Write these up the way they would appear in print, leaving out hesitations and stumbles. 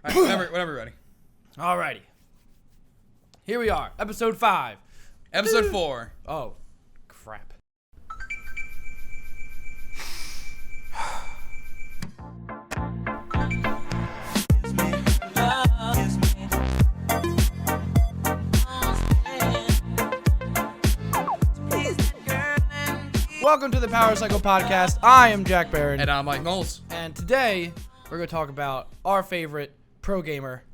All right, whenever you're ready. Alrighty. Here we are, episode 5. Episode 4. Oh, crap. Welcome to the Power Cycle Podcast. I am Jack Barron. And I'm Mike Knowles. And today, we're going to talk about our favorite pro gamer,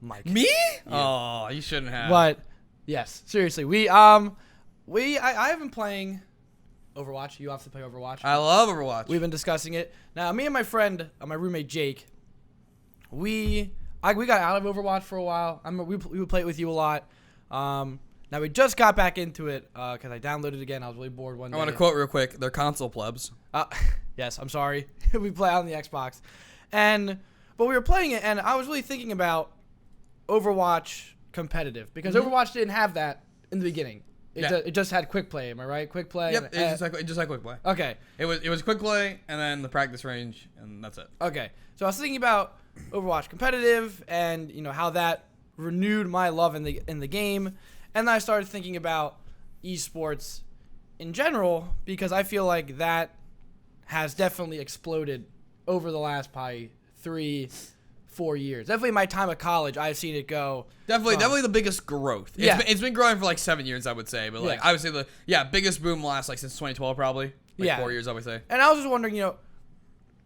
Mike. Me? Yeah. Oh, you shouldn't have. But, yes, seriously. I have been playing Overwatch. You obviously play Overwatch. I love Overwatch. We've been discussing it. Now, me and my friend, my roommate Jake, we got out of Overwatch for a while. We would play it with you a lot. Now, we just got back into it because I downloaded it again. I was really bored one day. I want to quote real quick. They're console plebs. Yes, I'm sorry. We play on the Xbox. But we were playing it, and I was really thinking about Overwatch competitive because Overwatch didn't have that in the beginning. It just had quick play. Am I right? Quick play. Yep, it just had quick play. Okay. It was quick play and then the practice range and that's it. Okay. So I was thinking about Overwatch competitive and how that renewed my love in the game, and then I started thinking about esports in general because I feel like that has definitely exploded over the last probably 3-4 years. Definitely my time at college, I've seen it go. Definitely the biggest growth. It's been growing for like 7 years, I would say. But like I would say the biggest boom last like since 2012 probably. 4 years, I would say. And I was just wondering,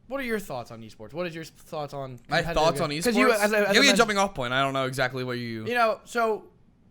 what are your thoughts on esports? What is your thoughts on my thoughts on esports? Give me a jumping off point. I don't know exactly what you. So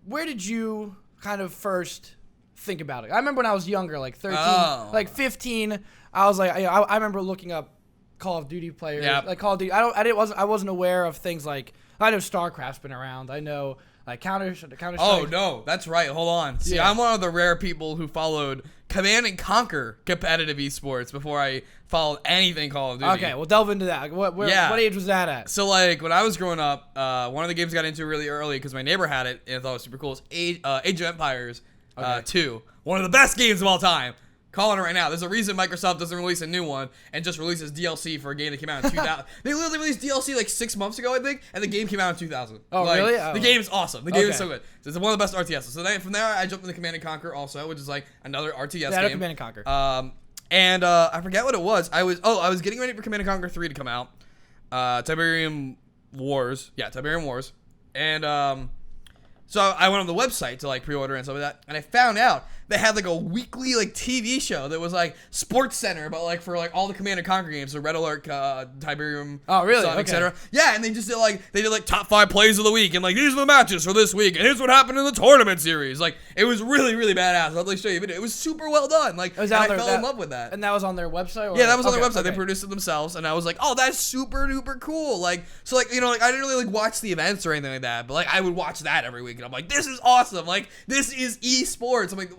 where did you kind of first think about it? I remember when I was younger, like 13, like 15. I was like, I remember looking up Call of Duty players, like Call of Duty. I wasn't aware of things like I know StarCraft's been around. I know like Counter Strike. Oh no, that's right. Hold on. See, I'm one of the rare people who followed Command and Conquer competitive esports before I followed anything Call of Duty. Okay, we'll delve into that. What age was that at? So like when I was growing up, one of the games I got into really early because my neighbor had it and I thought it was super cool. Is Age of Empires 2, one of the best games of all time. Calling it right now. There's a reason Microsoft doesn't release a new one and just releases DLC for a game that came out in 2000. They literally released DLC like 6 months ago, I think, and the game came out in 2000. Oh, really? The game is awesome. The game is so good. So it's one of the best RTSs. So then from there, I jumped into Command & Conquer also, which is like another RTS game. Command & Conquer. And I forget what it was. I was getting ready for Command & Conquer 3 to come out. Tiberium Wars. Yeah, Tiberium Wars. And so I went on the website to like pre-order and stuff like that, and I found out they had like a weekly like TV show that was like Sports Center, but like for like all the Command & Conquer games, so Red Alert, Tiberium, etc. Yeah, and they just did top 5 plays of the week, and like these are the matches for this week, and here's what happened in the tournament series. Like it was really really badass. I'll show you a video. It was super well done. Like I fell in love with that. And that was on their website. Or? Yeah, that was on their website. They produced it themselves, and I was like, oh, that's super duper cool. Like so like I didn't really like watch the events or anything like that, but like I would watch that every week, and I'm like, this is awesome. Like this is esports. I'm like,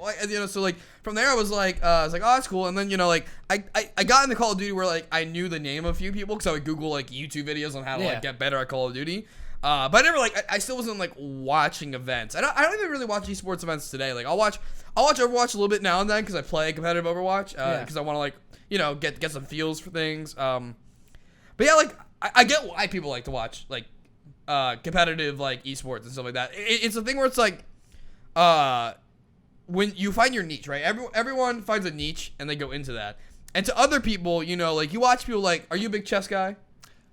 so like from there I was like, oh, that's cool. And then like I got into Call of Duty where like I knew the name of a few people because I would Google like YouTube videos on how to like get better at Call of Duty. But I never I still wasn't like watching events. I don't even really watch esports events today. Like I'll watch Overwatch a little bit now and then because I play competitive Overwatch because I want to like get some feels for things. But yeah, like I get why people like to watch like competitive like esports and stuff like that. It's a thing where it's like when you find your niche, right? Everyone finds a niche and they go into that. And to other people, like you watch people like, are you a big chess guy?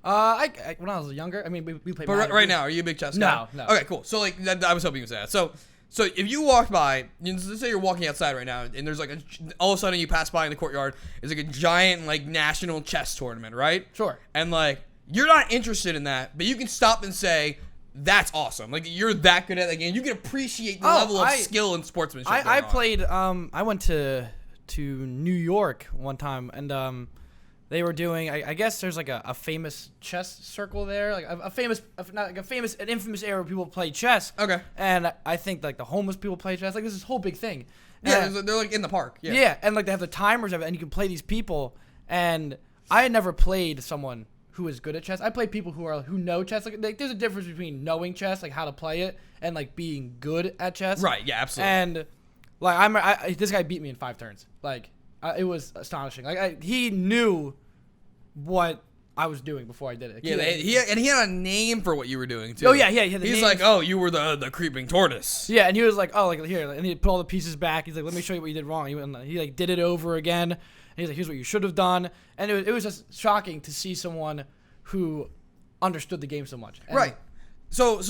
When I was younger, I mean, we played. But right now, are you a big chess guy? No. Okay, cool. So like, I was hoping you would say that. So if you walk by, let's say you're walking outside right now, and there's like all of a sudden you pass by in the courtyard, there's like a giant like national chess tournament, right? Sure. And like you're not interested in that, but you can stop and say, that's awesome. Like you're that good at the game. You can appreciate the level of skill and sportsmanship. I played. I went to New York one time, and they were doing. I guess there's like a famous chess circle there, like an infamous era where people play chess. Okay. And I think like the homeless people play chess. Like this is whole big thing. Yeah, they're like in the park. Yeah. Yeah, and like they have the timers of it, and you can play these people. And I had never played someone who is good at chess. I play people who know chess. Like there's a difference between knowing chess, like how to play it, and like being good at chess. Right. Yeah. Absolutely. And like this guy beat me in 5 turns. Like it was astonishing. Like he knew what I was doing before I did it. Yeah, he had a name for what you were doing too. Oh yeah, yeah. He had the He's names. like, oh, you were the creeping tortoise. Yeah, and he was like, oh, like here, and he put all the pieces back. He's like, let me show you what you did wrong. He like did it over again. And he's like, here's what you should have done. And it was just shocking to see someone who understood the game so much. And Right. So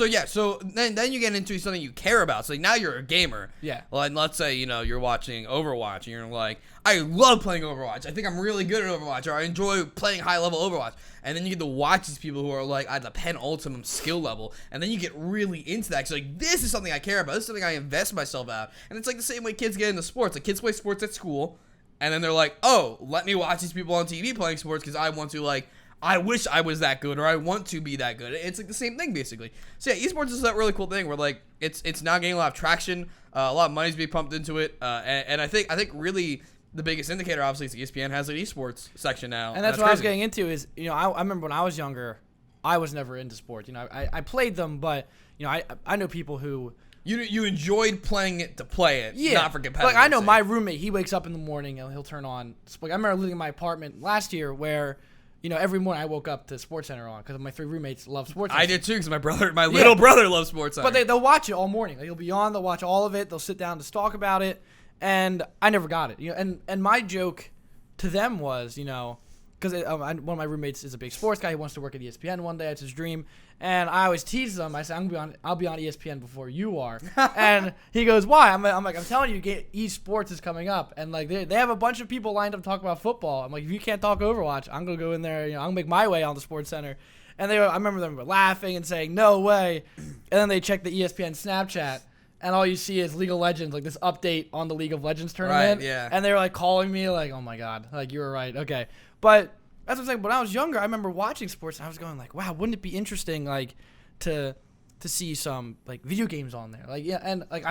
then you get into something you care about. So like now you're a gamer. Yeah. Well, and let's say you're watching Overwatch and you're like, I love playing Overwatch. I think I'm really good at Overwatch, or I enjoy playing high level Overwatch. And then you get to watch these people who are like at the penultimate skill level, and then you get really into that. So like, this is something I care about. This is something I invest myself out. And it's like the same way kids get into sports. Like kids play sports at school, and then they're like, oh, let me watch these people on TV playing sports because I want to like. I wish I was that good, or I want to be that good. It's like the same thing, basically. So yeah, esports is that really cool thing where like it's now getting a lot of traction, a lot of money's being pumped into it, and I think really the biggest indicator, obviously, is ESPN has an esports section now, And that's what I was getting into. Is I remember when I was younger, I was never into sports. I played them, but I know people who. You enjoyed playing it to play it, not for competitive. Like I know my roommate, he wakes up in the morning and he'll turn on. Like I remember living in my apartment last year where. Every morning I woke up to SportsCenter on because my 3 roommates love SportsCenter. I did too because my little brother loves SportsCenter. But they'll watch it all morning. Like, he'll be on. They'll watch all of it. They'll sit down to talk about it. And I never got it. And my joke to them was, because one of my roommates is a big sports guy. He wants to work at ESPN one day. It's his dream. And I always tease them. I say, I'll be on ESPN before you are. And he goes, why? I'm like, I'm telling you, esports is coming up. And like they have a bunch of people lined up to talk about football. I'm like, if you can't talk Overwatch, I'm gonna go in there. I'm gonna make my way on the SportsCenter. And I remember them laughing and saying, no way. And then they check the ESPN Snapchat. And all you see is League of Legends, like this update on the League of Legends tournament. Right, yeah. And they were like calling me like, oh my God, like you were right. Okay. But that's what I'm saying. When I was younger, I remember watching sports and I was going like, wow, wouldn't it be interesting like to see some like video games on there? Like, yeah. And like,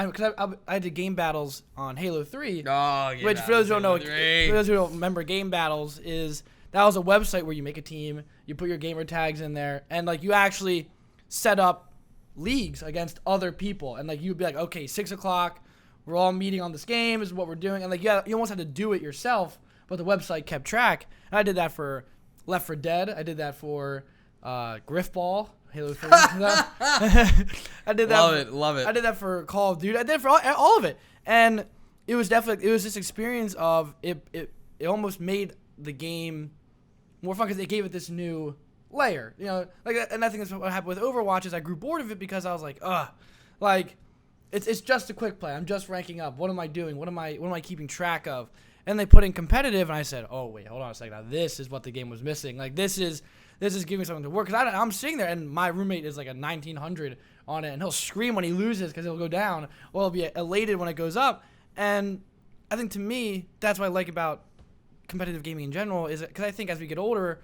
I did game battles on Halo 3. Oh, yeah. Which for those who don't remember, game battles that was a website where you make a team, you put your gamer tags in there, and like you actually set up leagues against other people, and like you'd be like, okay, 6:00, we're all meeting on this game, is what we're doing, and like you almost had to do it yourself, but the website kept track. And I did that for Left 4 Dead. I did that for Griffball, Halo 3. I did that. Love it. I did that for Call of Duty. I did it for all of it, and it was this experience of it. It almost made the game more fun because it gave it this new layer, and I think that's what happened with Overwatch is I grew bored of it because I was like, like it's just a quick play. I'm just ranking up. What am I doing? What am I keeping track of? And they put in competitive, and I said, oh wait, hold on a second. Now this is what the game was missing. Like this is giving me something to work. Because I'm sitting there, and my roommate is like a 1900 on it, and he'll scream when he loses because he'll go down. Well, he'll be elated when it goes up. And I think to me, that's what I like about competitive gaming in general is because I think as we get older,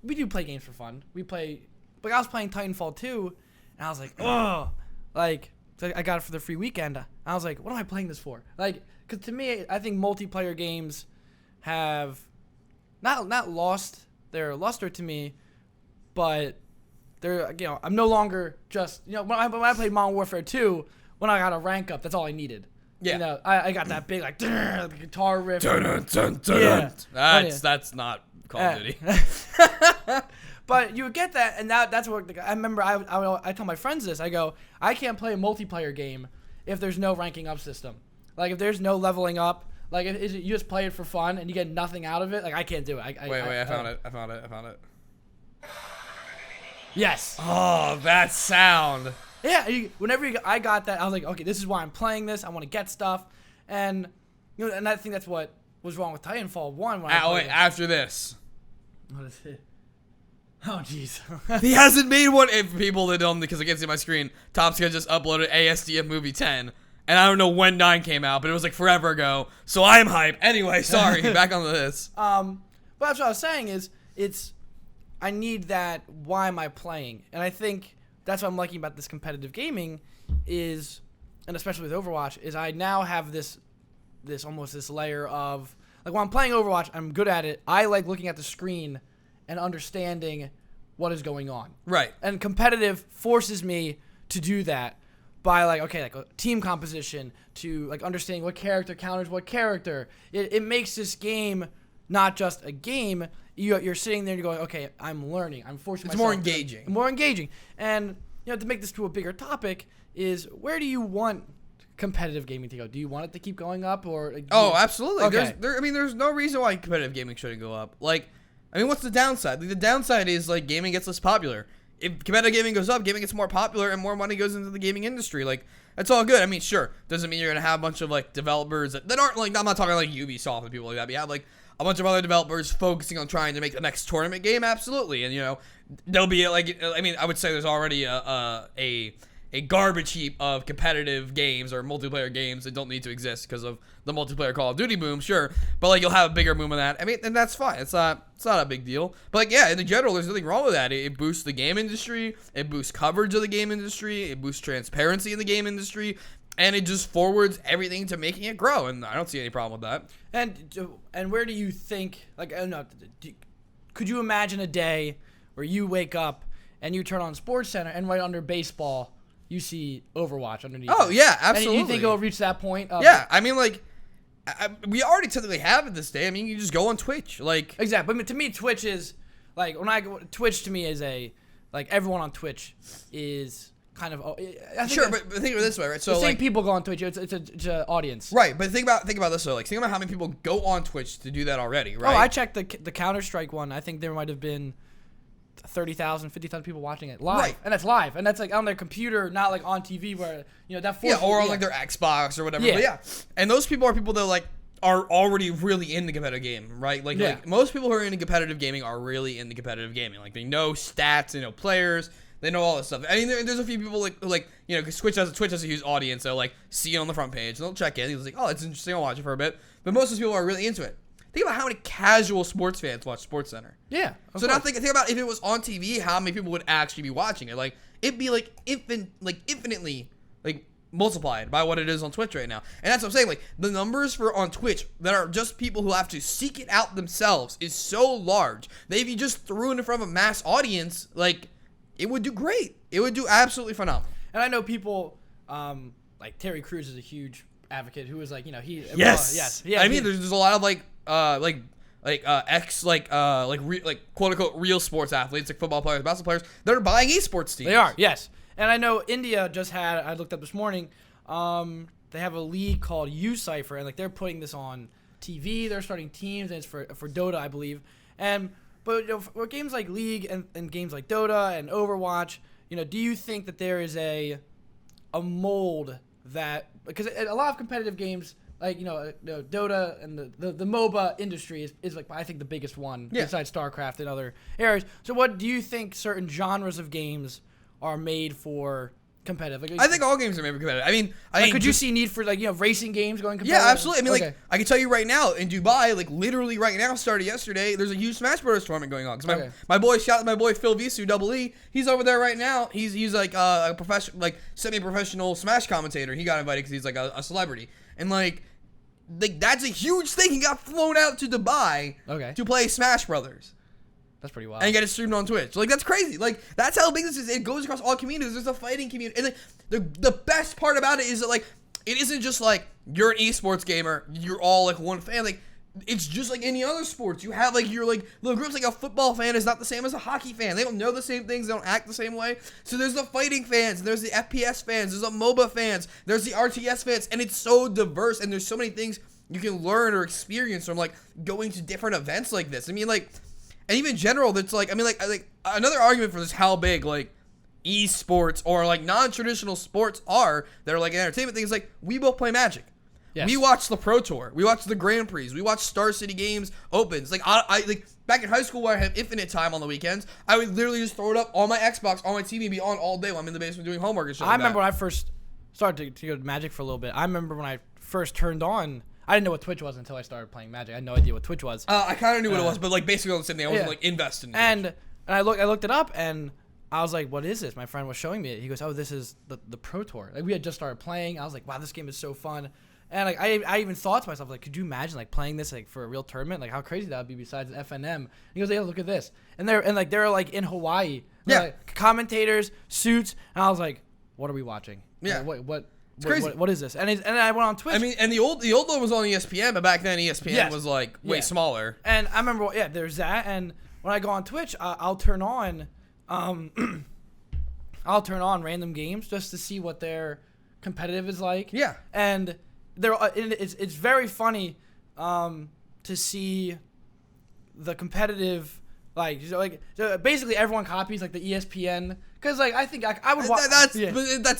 we do play games for fun. We play, like I was playing Titanfall 2, and I was like, oh, like so I got it for the free weekend. I was like, what am I playing this for? Like, because to me, I think multiplayer games have not lost their luster to me, but they're I'm no longer just when I played Modern Warfare 2, when I got a rank up, that's all I needed. Yeah, I got that big like the guitar riff. Yeah, that's not Call of Duty. But you would get that, and that's what I remember. I tell my friends this. I go, I can't play a multiplayer game if there's no ranking up system. Like if there's no leveling up. Like if you just play it for fun and you get nothing out of it. Like I can't do it. Wait, I found it. Yes. Oh, that sound. Yeah, I got that, I was like, okay, this is why I'm playing this. I want to get stuff, and and I think that's what was wrong with Titanfall 1. When after this. What is it? Oh, jeez. He hasn't made one. If people that don't, because I can't see my screen, Tomska just uploaded ASDF Movie 10, and I don't know when 9 came out, but it was like forever ago. So I'm hyped. Anyway, sorry. Back on this. But that's what I was saying is I need that. Why am I playing? And I think that's what I'm liking about this competitive gaming is, and especially with Overwatch, is I now have this layer of, like when I'm playing Overwatch, I'm good at it. I like looking at the screen and understanding what is going on. Right. And competitive forces me to do that by like a team composition, to like understanding what character counters what character. It makes this game not just a game. You're sitting there and you're going, okay, I'm learning. I'm forcing myself. It's more engaging. More engaging. And to make this to a bigger topic is, where do you want competitive gaming to go? Do you want it to keep going up, or? Absolutely. Okay. There's no reason why competitive gaming shouldn't go up. Like, what's the downside? The downside is, like, gaming gets less popular. If competitive gaming goes up, gaming gets more popular, and more money goes into the gaming industry. Like, that's all good. I mean, sure, doesn't mean you're gonna have a bunch of, like, developers that aren't, like, I'm not talking like Ubisoft and people like that, but you have, like, a bunch of other developers focusing on trying to make the next tournament game. Absolutely. And there'll be, like, I would say there's already a garbage heap of competitive games or multiplayer games that don't need to exist because of the multiplayer Call of Duty boom, sure, but, like, you'll have a bigger boom of that. I mean, and that's fine. It's not a big deal. But, like, yeah, in the general, there's nothing wrong with that. It boosts the game industry. It boosts coverage of the game industry. It boosts transparency in the game industry. And it just forwards everything to making it grow, and I don't see any problem with that. And where do you think, like, I don't know, could you imagine a day where you wake up and you turn on SportsCenter and right under baseball you see Overwatch underneath? Oh, yeah, absolutely. And you think it'll reach that point? Yeah, I mean, like, we already typically have it this day. I mean, you just go on Twitch, like. Exactly. But to me, Twitch is, like, Twitch to me is like, everyone on Twitch is kind of. Sure, but think of it this way, right? So, the same like, people go on Twitch. It's an audience. Right, but think about this though. Like, think about how many people go on Twitch to do that already, right? Oh, I checked the Counter-Strike one. I think there might have been 30,000, 50,000 people watching it live, right. And that's live, and that's like on their computer, not like on TV where that. Or on like their Xbox or whatever. Yeah. But yeah, and those people are people that, like, are already really in the competitive game, right? Like most people who are into competitive gaming are really into competitive gaming. Like, they know stats, they know players. They know all this stuff. I mean, there's a few people because Twitch has a huge audience. They'll, like, see it on the front page. They'll check in. They'll like, oh, it's interesting. I'll watch it for a bit. But most of those people are really into it. Think about how many casual sports fans watch SportsCenter. Yeah. So now think about if it was on TV, how many people would actually be watching it? Like, it'd be infinitely multiplied by what it is on Twitch right now. And that's what I'm saying. Like, the numbers for on Twitch that are just people who have to seek it out themselves is so large that if you just threw it in front of a mass audience, like, it would do great. It would do absolutely phenomenal. And I know people, like Terry Crews is a huge advocate who is like, he. Yes. Yeah. I mean, there's a lot of quote unquote real sports athletes, like football players, basketball players, that are buying esports teams. They are, yes. And I know India just had. I looked up this morning. They have a league called U-Cypher, and, like, they're putting this on TV. They're starting teams, and it's for Dota, I believe. But for games like League and games like Dota and Overwatch, do you think that there is a mold that, because a lot of competitive games, like, Dota and the MOBA industry is like, I think, the biggest one, besides StarCraft and other areas. So what do you think certain genres of games are made for competitive? Like, I think all games are made for competitive. I mean, could you see need for, like, racing games going competitive? Yeah, absolutely. I mean, like, I can tell you right now in Dubai, like, literally right now, started yesterday, there's a huge Smash Bros. Tournament going on. Because my boy Phil Visu, Double E, he's over there right now. He's like a professional, like, semi-professional Smash commentator. He got invited because he's like a celebrity, and like that's a huge thing. He got flown out to Dubai to play Smash Brothers. That's pretty wild. And get it streamed on Twitch. Like, that's crazy. Like, that's how big this is. It goes across all communities. There's a fighting community. And, like, the best part about it is that, like, it isn't just, like, you're an esports gamer, you're all, like, one fan. Like, it's just like any other sports. You have, like, your, like, little groups. Like, a football fan is not the same as a hockey fan. They don't know the same things. They don't act the same way. So there's the fighting fans. And there's the FPS fans. There's the MOBA fans. There's the RTS fans. And it's so diverse. And there's so many things you can learn or experience from, like, going to different events like this. I mean, like... And even in general, that's like, I mean, like another argument for this, how big, like, esports or, like, non-traditional sports are that are, like, an entertainment thing is, like, we both play Magic. Yes. We watch the Pro Tour. We watch the Grand Prix. We watch Star City Games Opens. Like, I like, back in high school where I had infinite time on the weekends, I would literally just throw it up on my Xbox, on my TV, and be on all day while I'm in the basement doing homework and shit. I remember when I first started to go to Magic for a little bit. I remember when I first turned on... I didn't know what Twitch was until I started playing Magic. I had no idea what Twitch was. I kind of knew what it was, but, like, basically all the same thing. I wasn't, like, invested in it. And I looked it up, and I was like, what is this? My friend was showing me it. He goes, oh, this is the Pro Tour. Like, we had just started playing. I was like, wow, this game is so fun. And, like, I even thought to myself, like, could you imagine, like, playing this, like, for a real tournament? Like, how crazy that would be besides FNM. He goes, yeah, look at this. And they're like in Hawaii. Yeah. Like, commentators, suits. And I was like, what are we watching? Yeah. Like, what? It's crazy. What is this? And I went on Twitch. I mean, and the old one was on ESPN, but back then ESPN was like way smaller. And I remember, there's that. And when I go on Twitch, I'll turn on, random games just to see what their competitive is like. Yeah. And it's very funny to see the competitive. So basically everyone copies like the ESPN because like I think I would watch. That's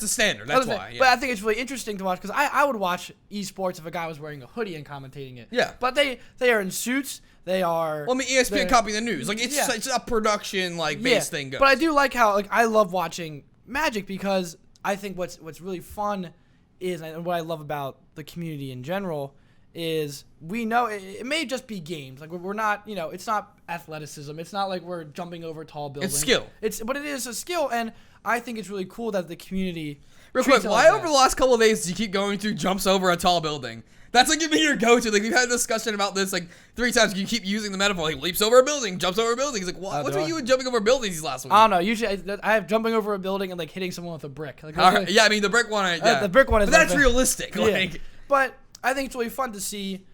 a standard. That's why. Yeah. But I think it's really interesting to watch because I would watch esports if a guy was wearing a hoodie and commentating it. Yeah. But they are in suits. They are. Well, I mean, ESPN copy the news. Like it's a production based thing. Goes. But I do like how I love watching Magic because I think what's really fun is, and what I love about the community in general is we know it may just be games. Like we're not, it's not athleticism. It's not like we're jumping over tall buildings. It's skill. But it is a skill, and I think it's really cool that the community. Real quick, why over the last couple of days do you keep going through jumps over a tall building? That's like your go-to. Like we've had a discussion about this like 3 times. You keep using the metaphor like leaps over a building, jumps over a building. He's like, what's with you and jumping over buildings these last weeks? I don't know. Usually I have jumping over a building and like hitting someone with a brick. Like, right. Yeah, I mean the brick one. The brick one is. But that's realistic. Like, but I think it's really fun to see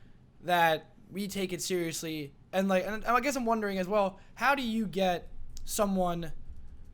that we take it seriously, and I guess I'm wondering as well, how do you get someone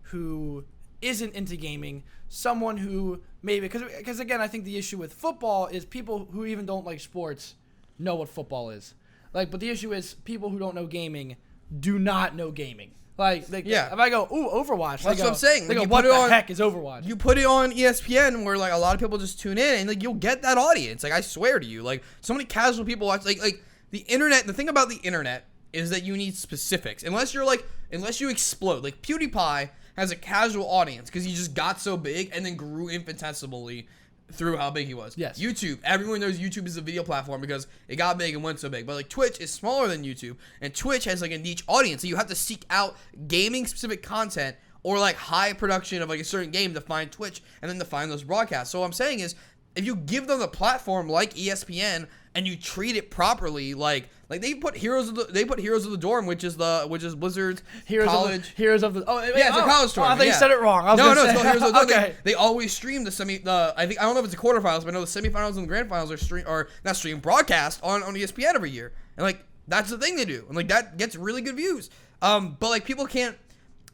who isn't into gaming, someone who maybe because again I think the issue with football is people who even don't like sports know what football is, but the issue is people who don't know gaming do not know gaming. If I go, Overwatch. That's what I'm saying. They go, what the heck is Overwatch? You put it on ESPN where like a lot of people just tune in and like you'll get that audience. Like I swear to you, like so many casual people watch like the internet. The thing about the internet is that you need specifics. Unless you explode. Like PewDiePie has a casual audience because he just got so big and then grew infinitesimally through how big he was. Yes. YouTube. Everyone knows YouTube is a video platform because it got big and went so big. But like Twitch is smaller than YouTube, and Twitch has like a niche audience. So you have to seek out gaming specific content or like high production of like a certain game to find Twitch and then to find those broadcasts. So what I'm saying is if you give them the platform like ESPN and you treat it properly, like they put Heroes of the Dorm, which is Blizzard's college. Heroes of the it's a college tournament. I thought you said it wrong. No, it's called Heroes of the Dorm. Okay. They always stream I don't know if it's the quarterfinals, but I know the semifinals and the grand finals are broadcast on ESPN every year. And like that's the thing they do. And like that gets really good views. But like people can't.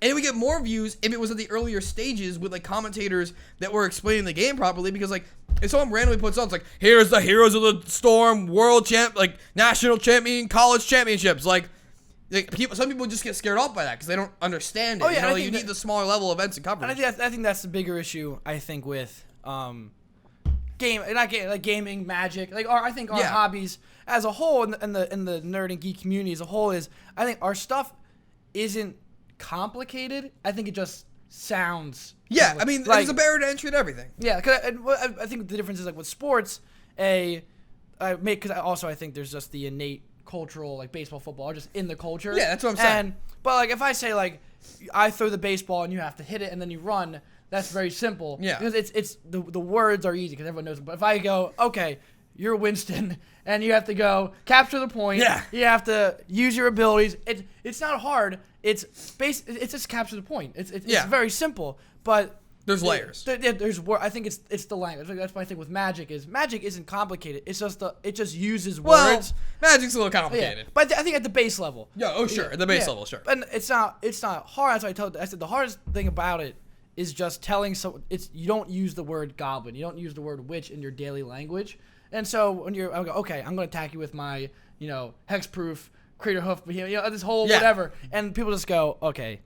And it would get more views if it was at the earlier stages with like commentators that were explaining the game properly. Because like if someone randomly puts on, it's like here's the Heroes of the Storm world champ, like national champion, college championships. Like some people just get scared off by that because they don't understand it. You need the smaller level events and coverage. And I think that's the bigger issue. I think with gaming, Magic, I think our hobbies as a whole, and the nerd and geek community as a whole is, I think our stuff isn't complicated. I think it just sounds. Yeah, I mean, there's a barrier to entry to everything. Yeah, because I think the difference is like with sports, I think there's just the innate cultural like baseball, football are just in the culture. Yeah, that's what I'm saying. But like if I say like I throw the baseball and you have to hit it and then you run, that's very simple. Yeah, because it's the words are easy because everyone knows. But if I go, okay, you're Winston and you have to go capture the point. Yeah, you have to use your abilities. It's not hard. It's just capture the point. It's very simple, but there's layers. I think it's the language. That's my thing with Magic isn't complicated. It's just it just uses words. Magic's a little complicated. Yeah, but I think at the base level. Yeah. Sure. At the base level, sure. And it's not hard. That's what I said the hardest thing about it is just telling you don't use the word goblin. You don't use the word witch in your daily language. And so when I go, okay, I'm going to attack you with my hexproof Crater Hoof, this whole whatever, and people just go, okay,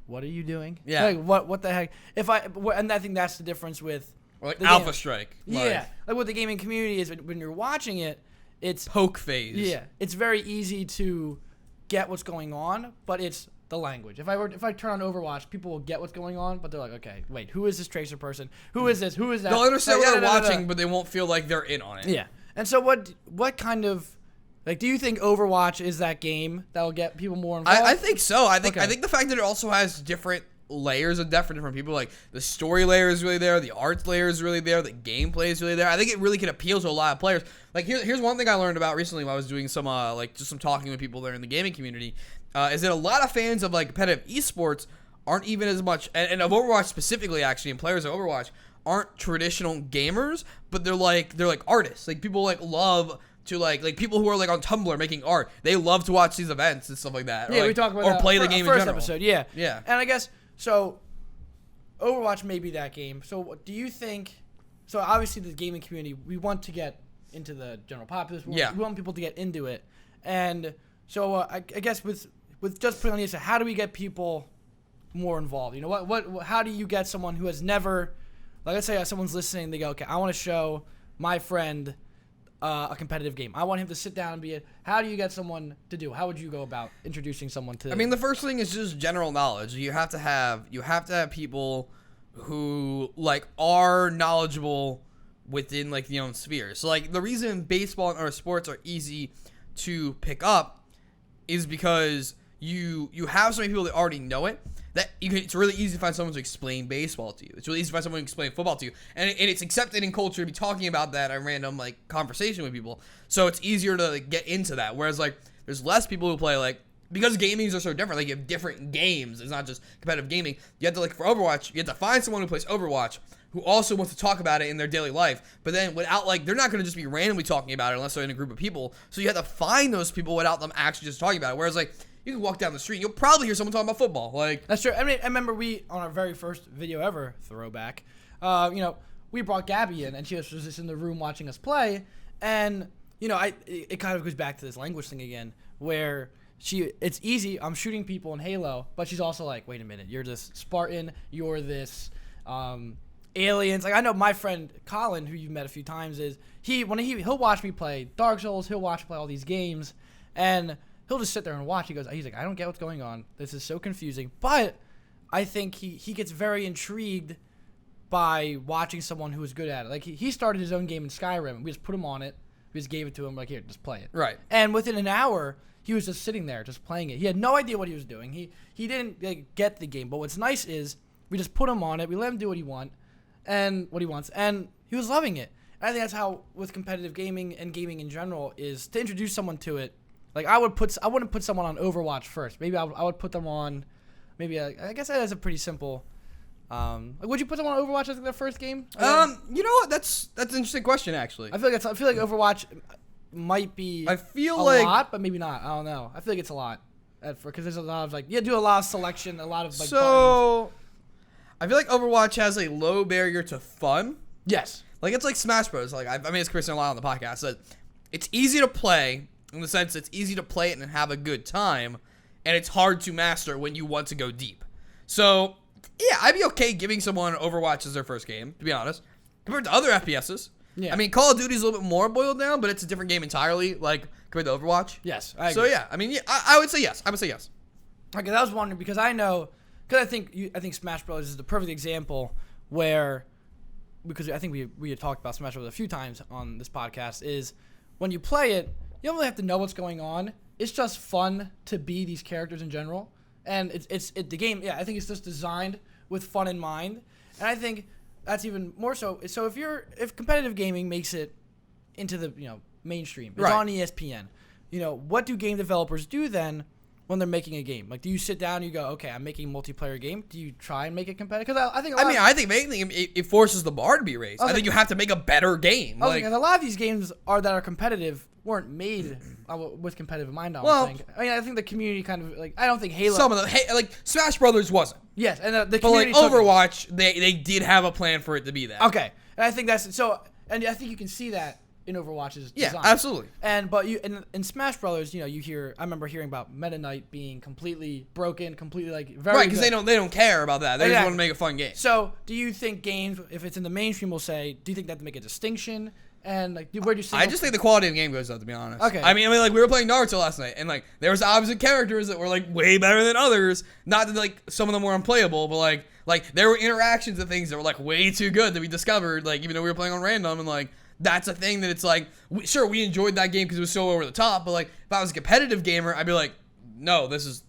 what are you doing? Yeah. Like, what the heck? And I think that's the difference with like Alpha Strike. Yeah. Like what the gaming community is when you're watching it, it's poke phase. Yeah. It's very easy to get what's going on, but it's the language. If I turn on Overwatch, people will get what's going on, but they're like, okay, wait, who is this Tracer person? Who is this? Who is that? They'll understand what they're watching, but they won't feel like they're in on it. Yeah. And so what kind of do you think Overwatch is that game that will get people more involved? I think so. I think the fact that it also has different layers of different people, like the story layer is really there, the art layer is really there, the gameplay is really there. I think it really can appeal to a lot of players. Like here's one thing I learned about recently while I was doing some some talking with people there in the gaming community, is that a lot of fans of like competitive esports aren't even as much, and of Overwatch specifically actually, and players of Overwatch aren't traditional gamers, but they're like artists. Like people like love to like people who are like on Tumblr making art. They love to watch these events and stuff like that. Yeah, or, we like, talked about or that play the for game our in first general. episode. Yeah. Yeah. And I guess so. Overwatch may be that game. So do you think? So obviously the gaming community, we want to get into the general populace. We want people to get into it, and so I guess with just putting on the list, how do we get people more involved? You know, what how do you get someone who has never, like, let's say someone's listening, they go, okay, I want to show my friend a competitive game. I want him to sit down and be it. How do you get someone to do? How would you go about introducing someone to? I mean, the first thing is just general knowledge. You have to have people who like are knowledgeable within like the own sphere. So like the reason baseball and other sports are easy to pick up is because you have so many people that already know it that it's really easy to find someone to explain baseball to you. It's really easy to find someone to explain football to you, and it's accepted in culture to be talking about that in random like conversation with people. So it's easier to like, get into that. Whereas like there's less people who play like, because gamings are so different. Like you have different games. It's not just competitive gaming. You have to like for Overwatch, you have to find someone who plays Overwatch who also wants to talk about it in their daily life. But then without like, they're not going to just be randomly talking about it unless they're in a group of people. So you have to find those people without them actually just talking about it. Whereas like you can walk down the street, and you'll probably hear someone talking about football. Like that's true. I mean, I remember we on our very first video ever, throwback. We brought Gabby in, and she was just in the room watching us play. And it kind of goes back to this language thing again, where it's easy. I'm shooting people in Halo, but she's also like, wait a minute, you're this Spartan, you're this aliens. Like I know my friend Colin, who you've met a few times, he'll watch me play Dark Souls, he'll watch me play all these games, and he'll just sit there and watch. He's like, I don't get what's going on. This is so confusing. But I think he gets very intrigued by watching someone who is good at it. Like he started his own game in Skyrim, and we just put him on it. We just gave it to him, like, here, just play it. Right. And within an hour, he was just sitting there, just playing it. He had no idea what he was doing. He didn't get the game. But what's nice is we just put him on it. We let him do what he wants, and he was loving it. And I think that's how with competitive gaming and gaming in general is to introduce someone to it. Like I wouldn't put someone on Overwatch first. Maybe I would put them on. Maybe I guess that is a pretty simple. Would you put someone on Overwatch as their first game? You know what? That's an interesting question actually. I feel like Overwatch might be. I feel a like lot, but maybe not. I don't know. I feel like it's a lot, because there's a lot of do a lot of selection, a lot of like. So, buttons. I feel like Overwatch has a low barrier to fun. Yes. Like it's like Smash Bros. Like I made this comparison a lot on the podcast. That it's easy to play in the sense it's easy to play it and have a good time, and it's hard to master when you want to go deep. So yeah, I'd be okay giving someone Overwatch as their first game, to be honest, compared to other FPSs. Yeah. I mean, Call of Duty's a little bit more boiled down, but it's a different game entirely, like compared to Overwatch. Yes. I agree. So yeah, I mean, yeah, I would say yes. I would say yes. Okay, I was wondering because I think Smash Bros is the perfect example where, because I think we had talked about Smash Bros a few times on this podcast, is when you play it, you don't really have to know what's going on. It's just fun to be these characters in general, and it's the game. Yeah, I think it's just designed with fun in mind, and I think that's even more so. So if competitive gaming makes it into the mainstream, it's on ESPN. What do game developers do then when they're making a game? Like, do you sit down and you go, okay, I'm making a multiplayer game? Do you try and make it competitive? Because I think mainly it forces the bar to be raised. I think you have to make a better game. Like, a lot of these games that are competitive weren't made with competitive in mind. I think the community kind of I don't think Halo. Some of them, like Smash Brothers wasn't. Yes, and the community. But like Overwatch, they did have a plan for it to be that. Okay, and I think that's so. And I think you can see that in Overwatch's design. Yeah, absolutely. But in Smash Brothers, I remember hearing about Meta Knight being completely broken, computely very right, because they don't care about that. They just want to make a fun game. So, do you think games, if it's in the mainstream, will say, do you think that to make a distinction? And where do you see? I just think the quality of the game goes up, to be honest. Okay. I mean, we were playing Naruto last night, and there was opposite characters that were way better than others. Not that some of them were unplayable, but there were interactions and things that were way too good that we discovered. Even though we were playing on random, and that's a thing that it's we enjoyed that game because it was so over the top. But if I was a competitive gamer, I'd be like, no, this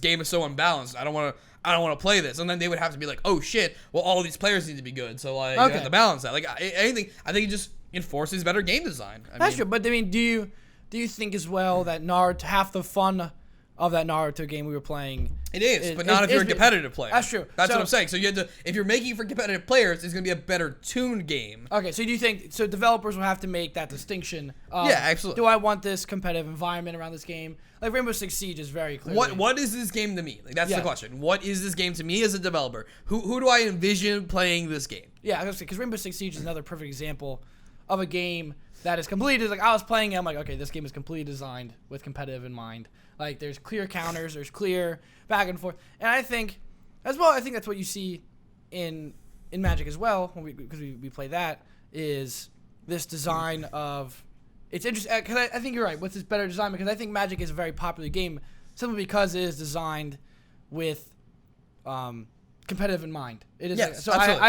game is so unbalanced. I don't want to play this. And then they would have to be like, oh shit, well all these players need to be good. So you have to balance that. Anything, I think it just enforces better game design. That's true. But do you think as well that Naruto, half the fun of that Naruto game we were playing. It is, but not if you're a competitive player. That's true. That's what I'm saying. So you had to, if you're making for competitive players, it's going to be a better tuned game. Okay, so do you think so? Developers will have to make that distinction. Yeah, absolutely. Do I want this competitive environment around this game? Like Rainbow Six Siege is very clear. What is this game to me? Like that's the question. What is this game to me as a developer? Who do I envision playing this game? Yeah, because Rainbow Six Siege is another perfect example of a game that is completely like I was playing it. I'm like, okay, this game is completely designed with competitive in mind. Like there's clear counters, there's clear back and forth, and I think as well. I think that's what you see in Magic as well because we play that is this design of it's interesting because I think you're right with this better design because I think Magic is a very popular game simply because it is designed with competitive in mind. It is yes, so absolutely.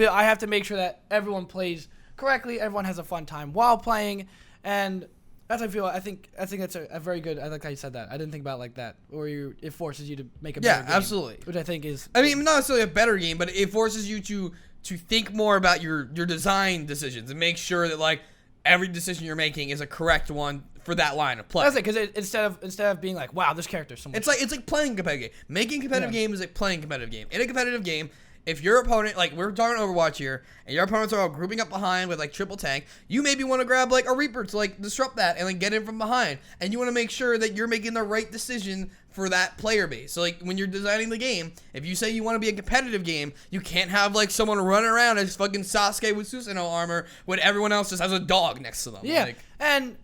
I have to make sure that everyone plays correctly, everyone has a fun time while playing, and that's how I feel. I think that's a very good. I like how you said that. I didn't think about it like that. Or it forces you to make a better game. Yeah, absolutely. Which I think is. I mean, not necessarily a better game, but it forces you to think more about your design decisions and make sure that like every decision you're making is a correct one for that line of play. That's it, because instead of being like, wow, this character is so much. It's like playing a competitive game. Making a competitive game is like playing a competitive game. In a competitive game, if your opponent, like we're talking Overwatch here, and your opponents are all grouping up behind with like triple tank, you maybe want to grab like a Reaper to like disrupt that and like get in from behind. And you want to make sure that you're making the right decision for that player base. So like when you're designing the game, if you say you want to be a competitive game, you can't have like someone running around as fucking Sasuke with Susanoo armor when everyone else just has a dog next to them. Yeah, like, and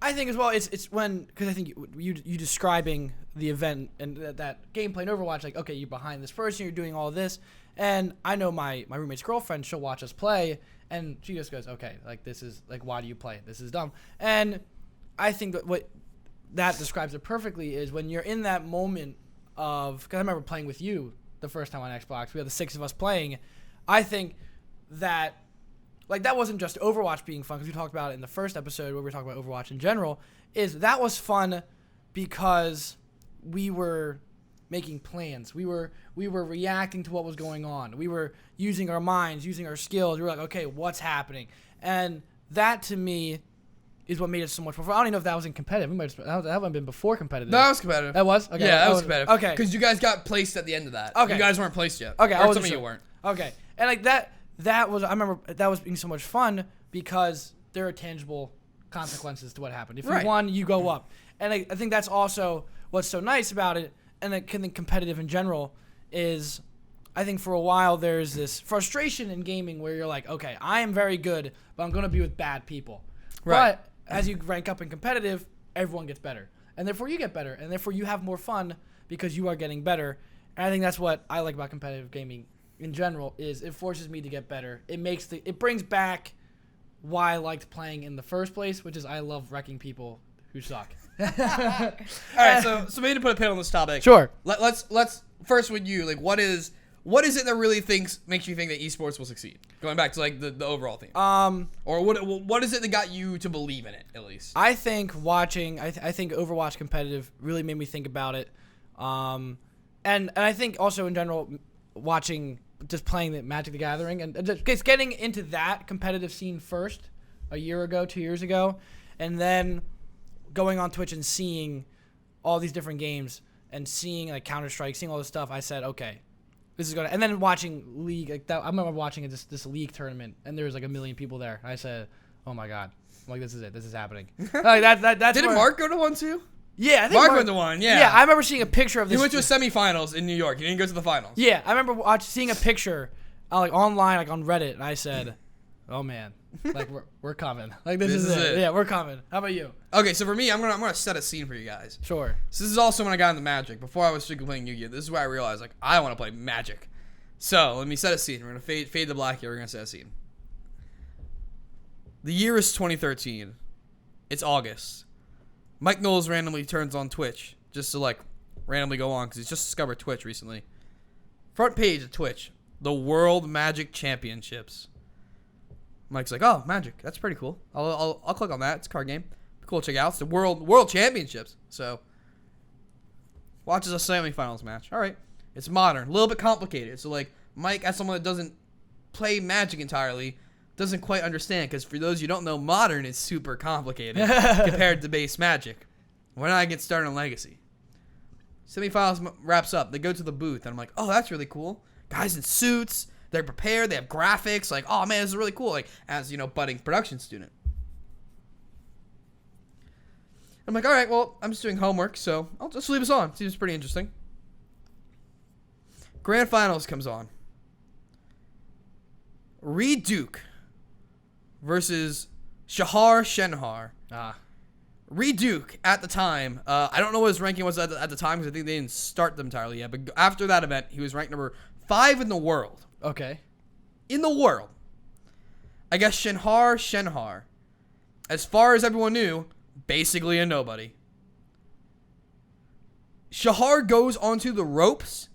I think as well it's when because I think you describing the event and that gameplay in Overwatch, like okay, you're behind this person, you're doing all this. And I know my roommate's girlfriend, she'll watch us play, and she just goes, okay, like, this is, like, why do you play? This is dumb. And I think that what that describes it perfectly is when you're in that moment of, because I remember playing with you the first time on Xbox, we had the 6 of us playing, I think that, like, that wasn't just Overwatch being fun, because we talked about it in the first episode where we were talking about Overwatch in general, is that was fun because we were making plans. We were reacting to what was going on. We were using our minds, using our skills. We were like, okay, what's happening? And that to me is what made it so much more fun. I don't even know if that was in competitive. That would have been before competitive. That was competitive. That was? Okay. Yeah, that was competitive. Okay. Because you guys got placed at the end of that. Okay. You guys weren't placed yet. Okay. Or some of you weren't. Okay. And like that was, I remember that was being so much fun because there are tangible consequences to what happened. If you won, you go up. And I think that's also what's so nice about it. And I think competitive in general is, I think for a while there's this frustration in gaming where you're like, okay, I am very good, but I'm going to be with bad people. Right. But as you rank up in competitive, everyone gets better. And therefore you get better. And therefore you have more fun because you are getting better. And I think that's what I like about competitive gaming in general is it forces me to get better. It brings back why I liked playing in the first place, which is I love wrecking people who suck. All right, so maybe to put a pin on this topic. Sure. Let's first with you, like what is it that really makes you think that esports will succeed? Going back to like the overall theme. Or what is it that got you to believe in it at least? I think watching I think Overwatch competitive really made me think about it. And I think also in general watching just playing the Magic the Gathering and just getting into that competitive scene first a year ago, 2 years ago, and then going on Twitch and seeing all these different games and seeing like Counter-Strike, seeing all this stuff, I said, okay, this is gonna. And then watching League, like that, I remember watching this League tournament, and there was like 1 million people there. I said, oh my god, I'm like this is it, this is happening. Like that's. Didn't Mark go to one too? Yeah, I think Mark went to one. Yeah. Yeah, I remember seeing a picture of this. He went to a semifinals in New York. He didn't go to the finals. Yeah, I remember seeing a picture, like online, like on Reddit, and I said, oh man. Like we're coming. Like this is it. Yeah, we're coming. How about you? Okay, so for me, I'm gonna set a scene for you guys. Sure. So this is also when I got into Magic. Before I was strictly playing Yu-Gi-Oh, this is where I realized like I want to play Magic. So let me set a scene. We're gonna fade to black here. We're gonna set a scene. The year is 2013. It's August. Mike Knowles randomly turns on Twitch just to like randomly go on because he's just discovered Twitch recently. Front page of Twitch, the World Magic Championships. Mike's like, oh, Magic, that's pretty cool. I'll click on that. It's a card game. Cool, check it out. It's the World Championships. So, watches a semifinals match. All right, it's modern, a little bit complicated. So like, Mike, as someone that doesn't play Magic entirely, doesn't quite understand because for those you don't know, modern is super complicated compared to base Magic. When I get started on Legacy, Semifinals wraps up. They go to the booth, and I'm like, oh, that's really cool. Guys in suits. They're prepared. They have graphics. Like, oh, man, this is really cool. Like, as, budding production student. I'm like, all right, well, I'm just doing homework, so I'll just leave this on. Seems pretty interesting. Grand Finals comes on. Reed Duke versus Shahar Shenhar. Reed Duke, at the time, I don't know what his ranking was at the time because I think they didn't start them entirely yet, but after that event, he was ranked number 5 in the world. Okay. In the world. I guess Shenhar, as far as everyone knew, basically a nobody. Shahar goes onto the ropes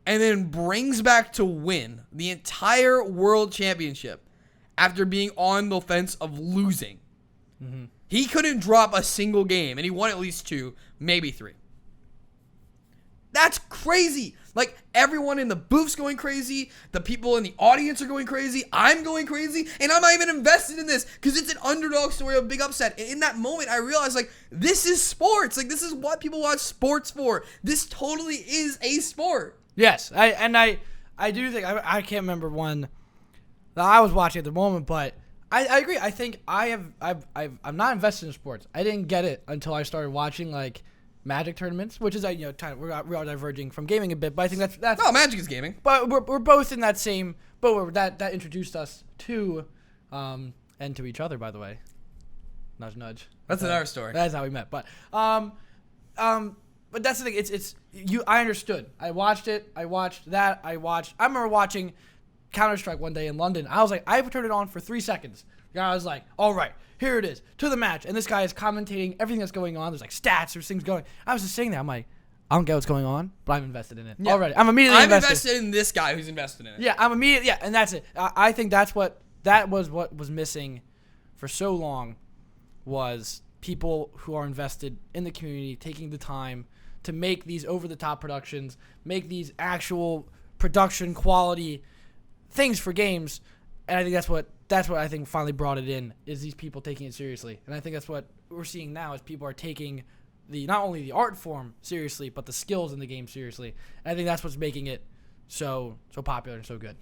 and then brings back to win the entire world championship after being on the fence of losing. Mm-hmm. He couldn't drop a single game, and he won at least 2, maybe 3. That's crazy. Like, everyone in the booth's going crazy. The people in the audience are going crazy. I'm going crazy. And I'm not even invested in this because it's an underdog story of a big upset. And in that moment, I realized, like, this is sports. Like, this is what people watch sports for. This totally is a sport. Yes. I do think, I can't remember one that I was watching at the moment, but I agree. I think I'm not invested in sports. I didn't get it until I started watching, like, Magic tournaments, which is we are diverging from gaming a bit, but I think that's no, Magic is gaming. But we're both in that same boat. That introduced us to and to each other, by the way. Nudge, nudge. That's another story. That's how we met. But that's the thing. It's you. I understood. I watched it. I watched that. I remember watching Counter-Strike one day in London. I was like, I turned it on for 3 seconds. The guy was like, all right, here it is, to the match. And this guy is commentating everything that's going on. There's like stats, there's things going. I was just sitting there. I'm like, I don't get what's going on, but I'm invested in it. Yeah. Already. I'm immediately invested in this guy who's invested in it. Yeah, I'm immediately, and that's it. I think that was what was missing for so long was people who are invested in the community, taking the time to make these over-the-top productions, make these actual production quality things for games. And I think that's what I think finally brought it in, is these people taking it seriously. And I think that's what we're seeing now, is people are taking not only the art form seriously, but the skills in the game seriously. And I think that's what's making it so popular and so good.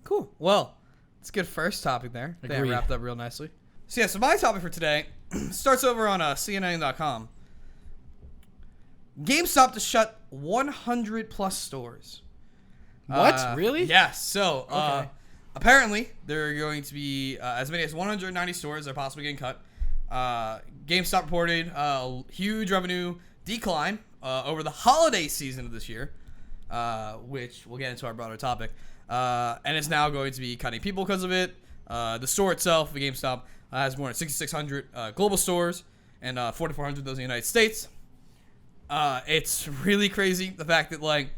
Cool. Well, it's a good first topic there. They wrapped up real nicely. So my topic for today starts over on CNN.com. GameStop to shut 100 plus stores. What? Really? Yes. So, okay. Apparently, there are going to be as many as 190 stores that are possibly getting cut. GameStop reported a huge revenue decline over the holiday season of this year, which we'll get into our broader topic. And it's now going to be cutting people because of it. The store itself, the GameStop, has more than 6,600 global stores and 4,400 of those in the United States. It's really crazy, the fact that, like,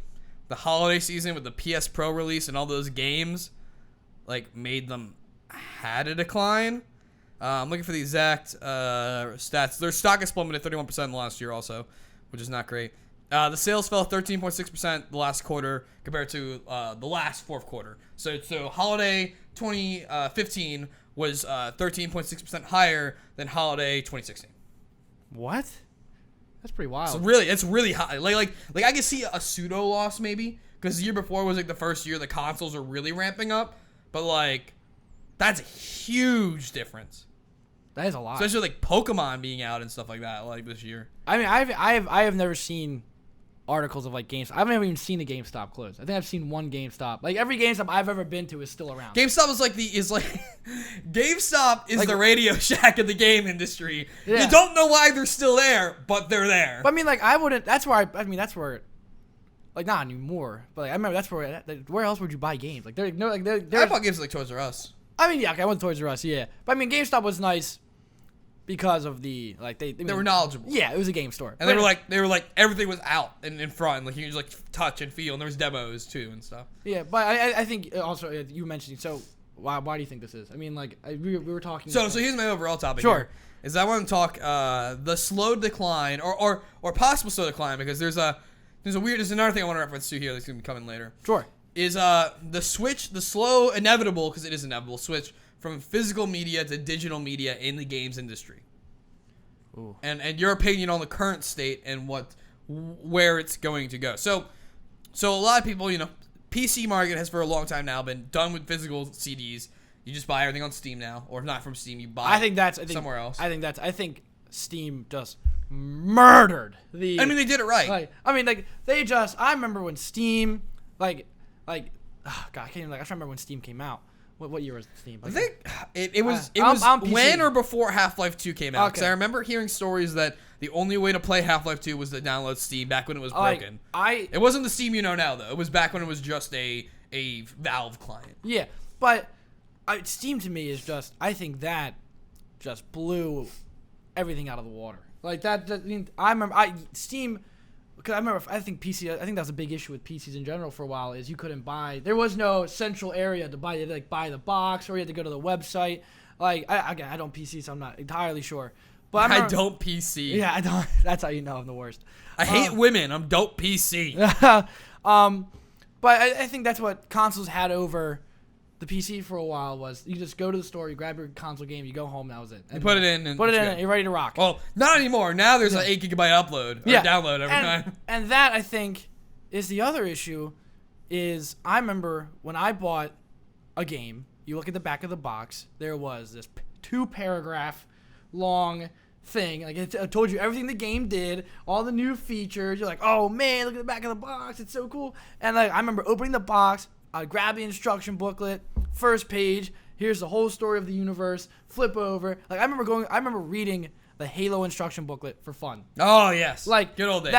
the holiday season with the PS Pro release and all those games, like, made them had a decline. I'm looking for the exact stats. Their stock has plummeted 31% in the last year also, which is not great. The sales fell 13.6% the last quarter compared to the last fourth quarter. So holiday 2015 was 13.6% higher than holiday 2016. What? That's pretty wild. So really, it's really high. Like I can see a pseudo loss maybe, because the year before was like the first year the consoles are really ramping up. But, like, that's a huge difference. That is a lot. Especially, like, Pokemon being out and stuff like that, like, this year. I mean, I have never seen articles of, like, GameStop. I've never even seen a GameStop close. I think I've seen one GameStop. Like, every GameStop I've ever been to is still around. GameStop GameStop is like the Radio Shack of the game industry. Yeah. You don't know why they're still there, but they're there. But, I mean, like, that's where like, not anymore, but like, I remember that's where else would you buy games? Like, I bought games like Toys R Us. I mean, yeah, okay, I went to Toys R Us, yeah. But I mean, GameStop was nice because of they were knowledgeable. Yeah, it was a game store, and they were like everything was out and in front, like you could just like touch and feel, and there was demos too and stuff. Yeah, but I think also you mentioned, so why do you think this is? I mean, like we were talking. So here's my overall topic. Sure. Here, is I want to talk the slow decline or possible slow decline, because there's another thing I want to reference to here that's going to be coming later. Sure. Is the slow, inevitable, because it is inevitable, switch from physical media to digital media in the games industry. Ooh. And your opinion on the current state and what where it's going to go. So a lot of people, PC market has for a long time now been done with physical CDs. You just buy everything on Steam now, or if not from Steam, you buy somewhere else. I think Steam just murdered the. I mean, they did it right. I remember when Steam, God, I can't even, I try to remember when Steam came out. What year was Steam? I think it was I'm when or before Half-Life 2 came out. Because Okay. I remember hearing stories that the only way to play Half-Life 2 was to download Steam back when it was broken. It wasn't the Steam you know now, though. It was back when it was just a Valve client. Yeah, but Steam to me is just, I think that just blew everything out of the water. Like that I mean, I remember Steam, because I think PC, I think that was a big issue with PCs in general for a while, is you couldn't buy, there was no central area to buy, you had to buy the box, or you had to go to the website. Like, I don't PC, so I'm not entirely sure. But I don't PC. Yeah, I don't, that's how you know I'm the worst. I hate women. I'm dope PC. But I think that's what consoles had over the PC for a while, was you just go to the store, you grab your console game, you go home, that was it. And you put it in, and you're ready to rock. Well, not anymore. Now there's an 8 gigabyte upload or download every time. And that, I think, is the other issue. Is I remember when I bought a game, you look at the back of the box, there was this 2-paragraph long thing. Like, it told you everything the game did, all the new features. You're like, oh man, look at the back of the box, it's so cool. And like, I remember opening the box, I'd grab the instruction booklet, first page, here's the whole story of the universe, flip over. Like, I remember reading the Halo instruction booklet for fun. Oh yes. Like, good old days.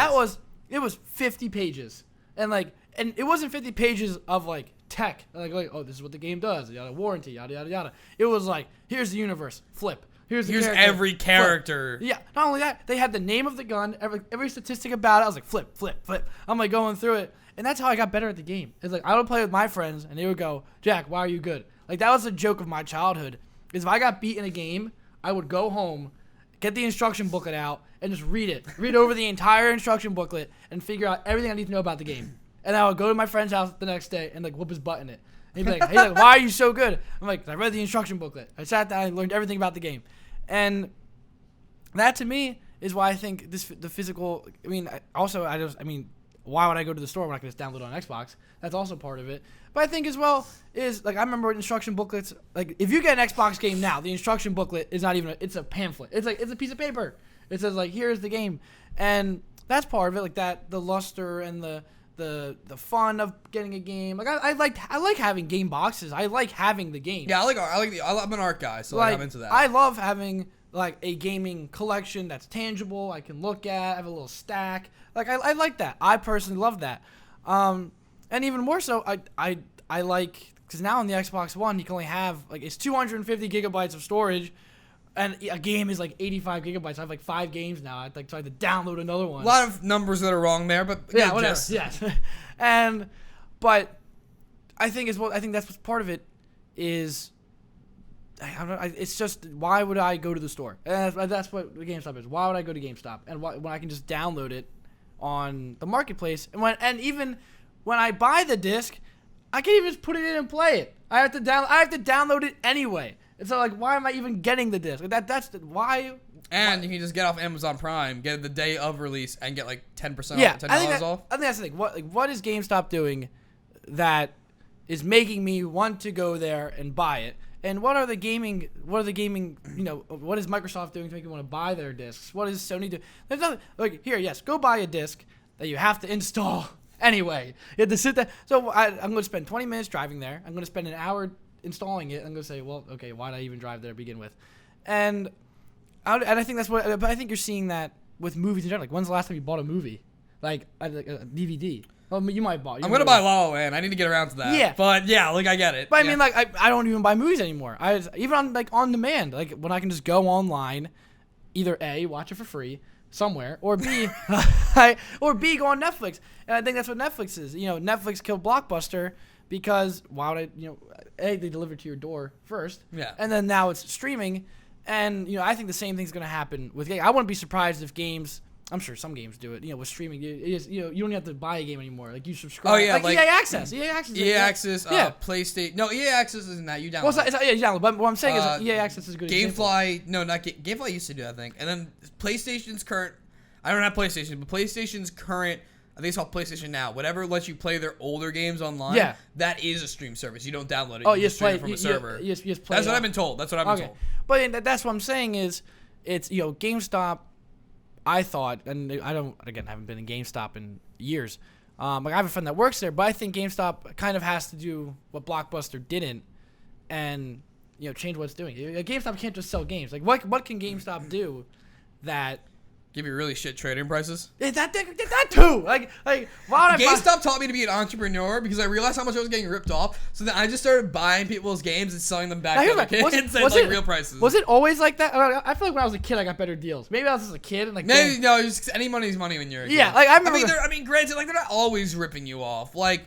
It was 50 pages. And it wasn't 50 pages of like tech. Like, oh, this is what the game does, yada, warranty, yada, yada, yada. It was like, here's the universe, flip. Here's every character. Flip. Yeah, not only that, they had the name of the gun, every statistic about it. I was like, flip, flip, flip. I'm like going through it. And that's how I got better at the game. It's like, I would play with my friends, and they would go, Jack, why are you good? Like, that was a joke of my childhood. Is if I got beat in a game, I would go home, get the instruction booklet out, and just read it. Read over the entire instruction booklet, and figure out everything I need to know about the game. And I would go to my friend's house the next day, and like whoop his butt in it. And he'd be like, why are you so good? I'm like, I read the instruction booklet. I sat down, I learned everything about the game. And that, to me, is why I think the physical, why would I go to the store when I can just download it on Xbox? That's also part of it. But I think as well is, like, I remember instruction booklets, like, if you get an Xbox game now, the instruction booklet is not even, it's a pamphlet. It's like, it's a piece of paper. It says, like, here's the game. And that's part of it, like that, the luster and the fun of getting a game. Like, I like having game boxes. I like having the game. Yeah, I'm an art guy, so I'm into that. I love having like a gaming collection that's tangible. I can look at. I have a little stack. Like, I like that. I personally love that. And even more so, I like, because now on the Xbox One you can only have, like, it's 250 gigabytes of storage. And a game is like 85 gigabytes. I have like 5 games now. I tried to download another one. A lot of numbers that are wrong there, but yeah, whatever. Yes. But I think that's what's part of it is. It's just, why would I go to the store? And that's what the GameStop is. Why would I go to GameStop? And when I can just download it on the marketplace, and even when I buy the disc, I can't even just put it in and play it. I have to download it anyway. It's like, why am I even getting the disc? That's why. And you can just get off Amazon Prime, get it the day of release, and get like 10% off, $10 off. I think that's the thing. What is GameStop doing that is making me want to go there and buy it? And what is Microsoft doing to make you want to buy their discs? What is Sony doing? There's nothing. Like, here, yes, go buy a disc that you have to install anyway. You have to sit there. So I'm going to spend 20 minutes driving there. I'm going to spend an hour installing it. I'm going to say, well, okay, why did I even drive there to begin with? And I think that's what. But I think you're seeing that with movies in general. Like, when's the last time you bought a movie? Like a DVD? Well, you might buy. I'm gonna buy La La Land. I need to get around to that. Yeah, but yeah, like, I get it. But I mean, like, I don't even buy movies anymore. Even on demand. Like, when I can just go online, either A, watch it for free somewhere, or B, go on Netflix. And I think that's what Netflix is. Netflix killed Blockbuster because why would A, they deliver to your door first. Yeah. And then now it's streaming, and I think the same thing's gonna happen with games. I wouldn't be surprised if games. I'm sure some games do it. With streaming, you don't even have to buy a game anymore. Like, you subscribe. Oh yeah, like EA Access. EA Access. Yeah. PlayStation. No, EA Access isn't that. You download. Well, you download. But what I'm saying is EA Access is a good. GameFly. No, not GameFly used to do that, I think. And then PlayStation's current. I don't have PlayStation, but PlayStation's current, I think it's called PlayStation Now. Whatever lets you play their older games online, Yeah. that is a stream service. You don't download it. Oh, you just stream it from a server. You just play That's it what on- I've been told. That's what I've been told. But that's what I'm saying is, it's, GameStop, I thought, and I haven't been in GameStop in years. Like I have a friend that works there, but I think GameStop kind of has to do what Blockbuster didn't, and change what it's doing. GameStop can't just sell games. Like what can GameStop do that? Give you really shit trading prices. That too. Like why would I GameStop taught me to be an entrepreneur because I realized how much I was getting ripped off. So then I just started buying people's games and selling them back to other kids at real prices. Was it always like that? I feel like when I was a kid, I got better deals. Maybe I was just a kid and like. Maybe no, just any money's money when you're a kid. Yeah, like I remember. I mean, granted, like they're not always ripping you off. Like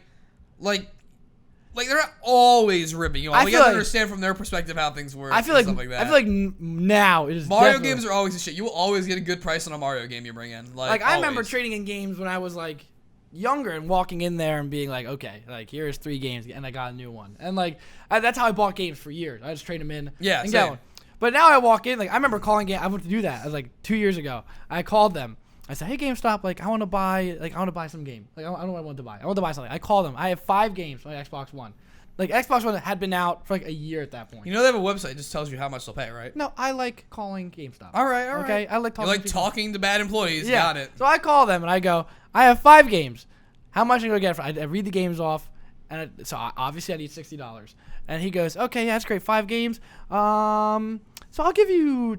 they're not always ripping you off. You gotta understand from their perspective how things work. I feel like stuff like that. I feel like now it is. Mario games are always the shit. You will always get a good price on a Mario game you bring in. Like I remember trading in games when I was like younger and walking in there and being like, okay, like here's 3 games and I got a new one. And like that's how I bought games for years. I just trade them in. Yeah, and same. get one. But now I walk in, like I remember calling game. I went to do that. I was like 2 years ago. I called them. I said, hey GameStop, like I want to buy some game. Like I don't know what I want to buy. I want to buy something. I called them. I have 5 games on Xbox One. Like Xbox One had been out for like a year at that point. You know they have a website that just tells you how much they'll pay, right? No, I like calling GameStop. All right. Okay, I like talking. You like talking to bad employees. Yeah. Got it. So I call them and I go, I have 5 games. How much am I gonna get for? I read the games off, and obviously I need $60. And he goes, okay, yeah, that's great. 5 games. So I'll give you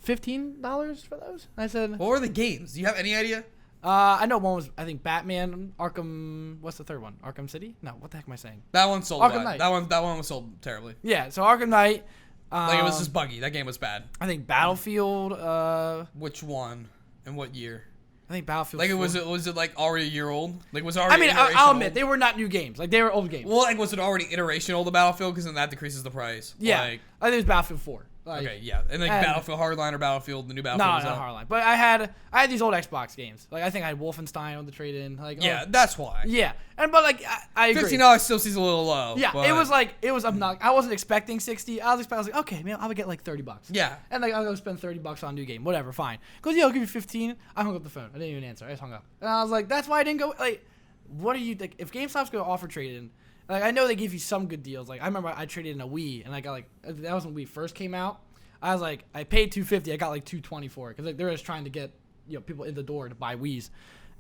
$15 for those. I said, What were the games? Do you have any idea? I know one was, I think, Batman, Arkham. What's the third one? Arkham City? No, what the heck am I saying? That one sold Arkham bad. Knight. That one was sold terribly. Yeah, so Arkham Knight. Like it was just buggy. That game was bad. I think Battlefield. Which one and what year? I think Battlefield. Like 4. was it like already a year old? Like was it already? I mean, iteration I'll admit old? they were not new games. Like they were old games. Well, like was it already iteration old the Battlefield? Because then that decreases the price. Yeah, Like, I think it was Battlefield 4. Like, okay, yeah, and like Battlefield Hardline or Battlefield, the new no, Battlefield. not Hardline. But I had these old Xbox games. Like I think I had Wolfenstein on the trade in. Like Yeah, that's why. yeah, but like I agree. $15 still seems a little low. Yeah, but it was obnoxious. I wasn't expecting 60. I was like, okay, man, I would get like $30. Yeah. And like I'll go spend $30 on a new game, whatever, fine. Goes, yeah, I'll give you 15. I hung up the phone. I didn't even answer. I just hung up. And I was like, that's why I didn't go. Like, what are you like? If GameStop's gonna offer trade in, like I know they give you some good deals. Like I remember I traded in a Wii, and I got like that was when Wii first came out. I was like, I paid $250. I got like $220 for it because like, they're just trying to get people in the door to buy Wiis,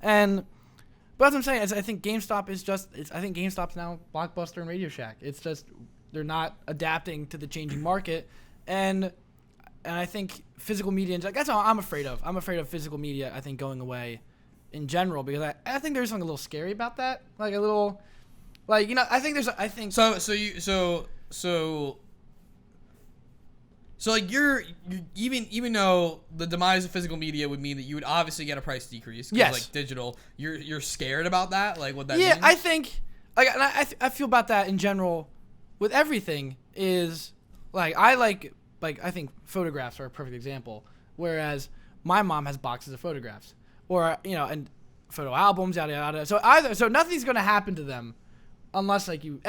but that's what I'm saying. Is I think GameStop is I think GameStop's now Blockbuster and Radio Shack. It's just they're not adapting to the changing market, and I think physical media. That's all I'm afraid of. I'm afraid of physical media. I think going away, in general, because I think there's something a little scary about that. Like a little, like I think. So like you're even though the demise of physical media would mean that you would obviously get a price decrease. 'Cause Yes. Like digital, you're scared about that. Like what that Yeah, means? I think. Like, and I feel about that in general, with everything is like I think photographs are a perfect example. Whereas my mom has boxes of photographs, or and photo albums, yada yada. So nothing's gonna happen to them, unless like you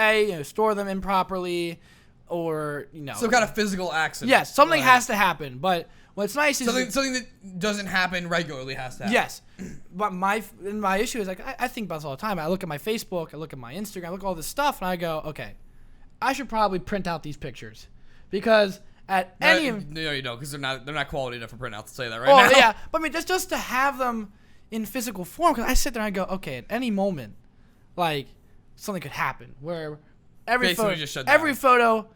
store them improperly. Or some kind of physical accident. Yes, something has to happen. But what's nice is something that doesn't happen regularly has to happen. Yes, but my issue is like I think about this all the time. I look at my Facebook, I look at my Instagram, I look at all this stuff, and I go, okay, I should probably print out these pictures because no, you don't, because they're not quality enough for printouts to say that right now. Yeah, but I mean just to have them in physical form, because I sit there and I go, okay, at any moment, like something could happen where every photo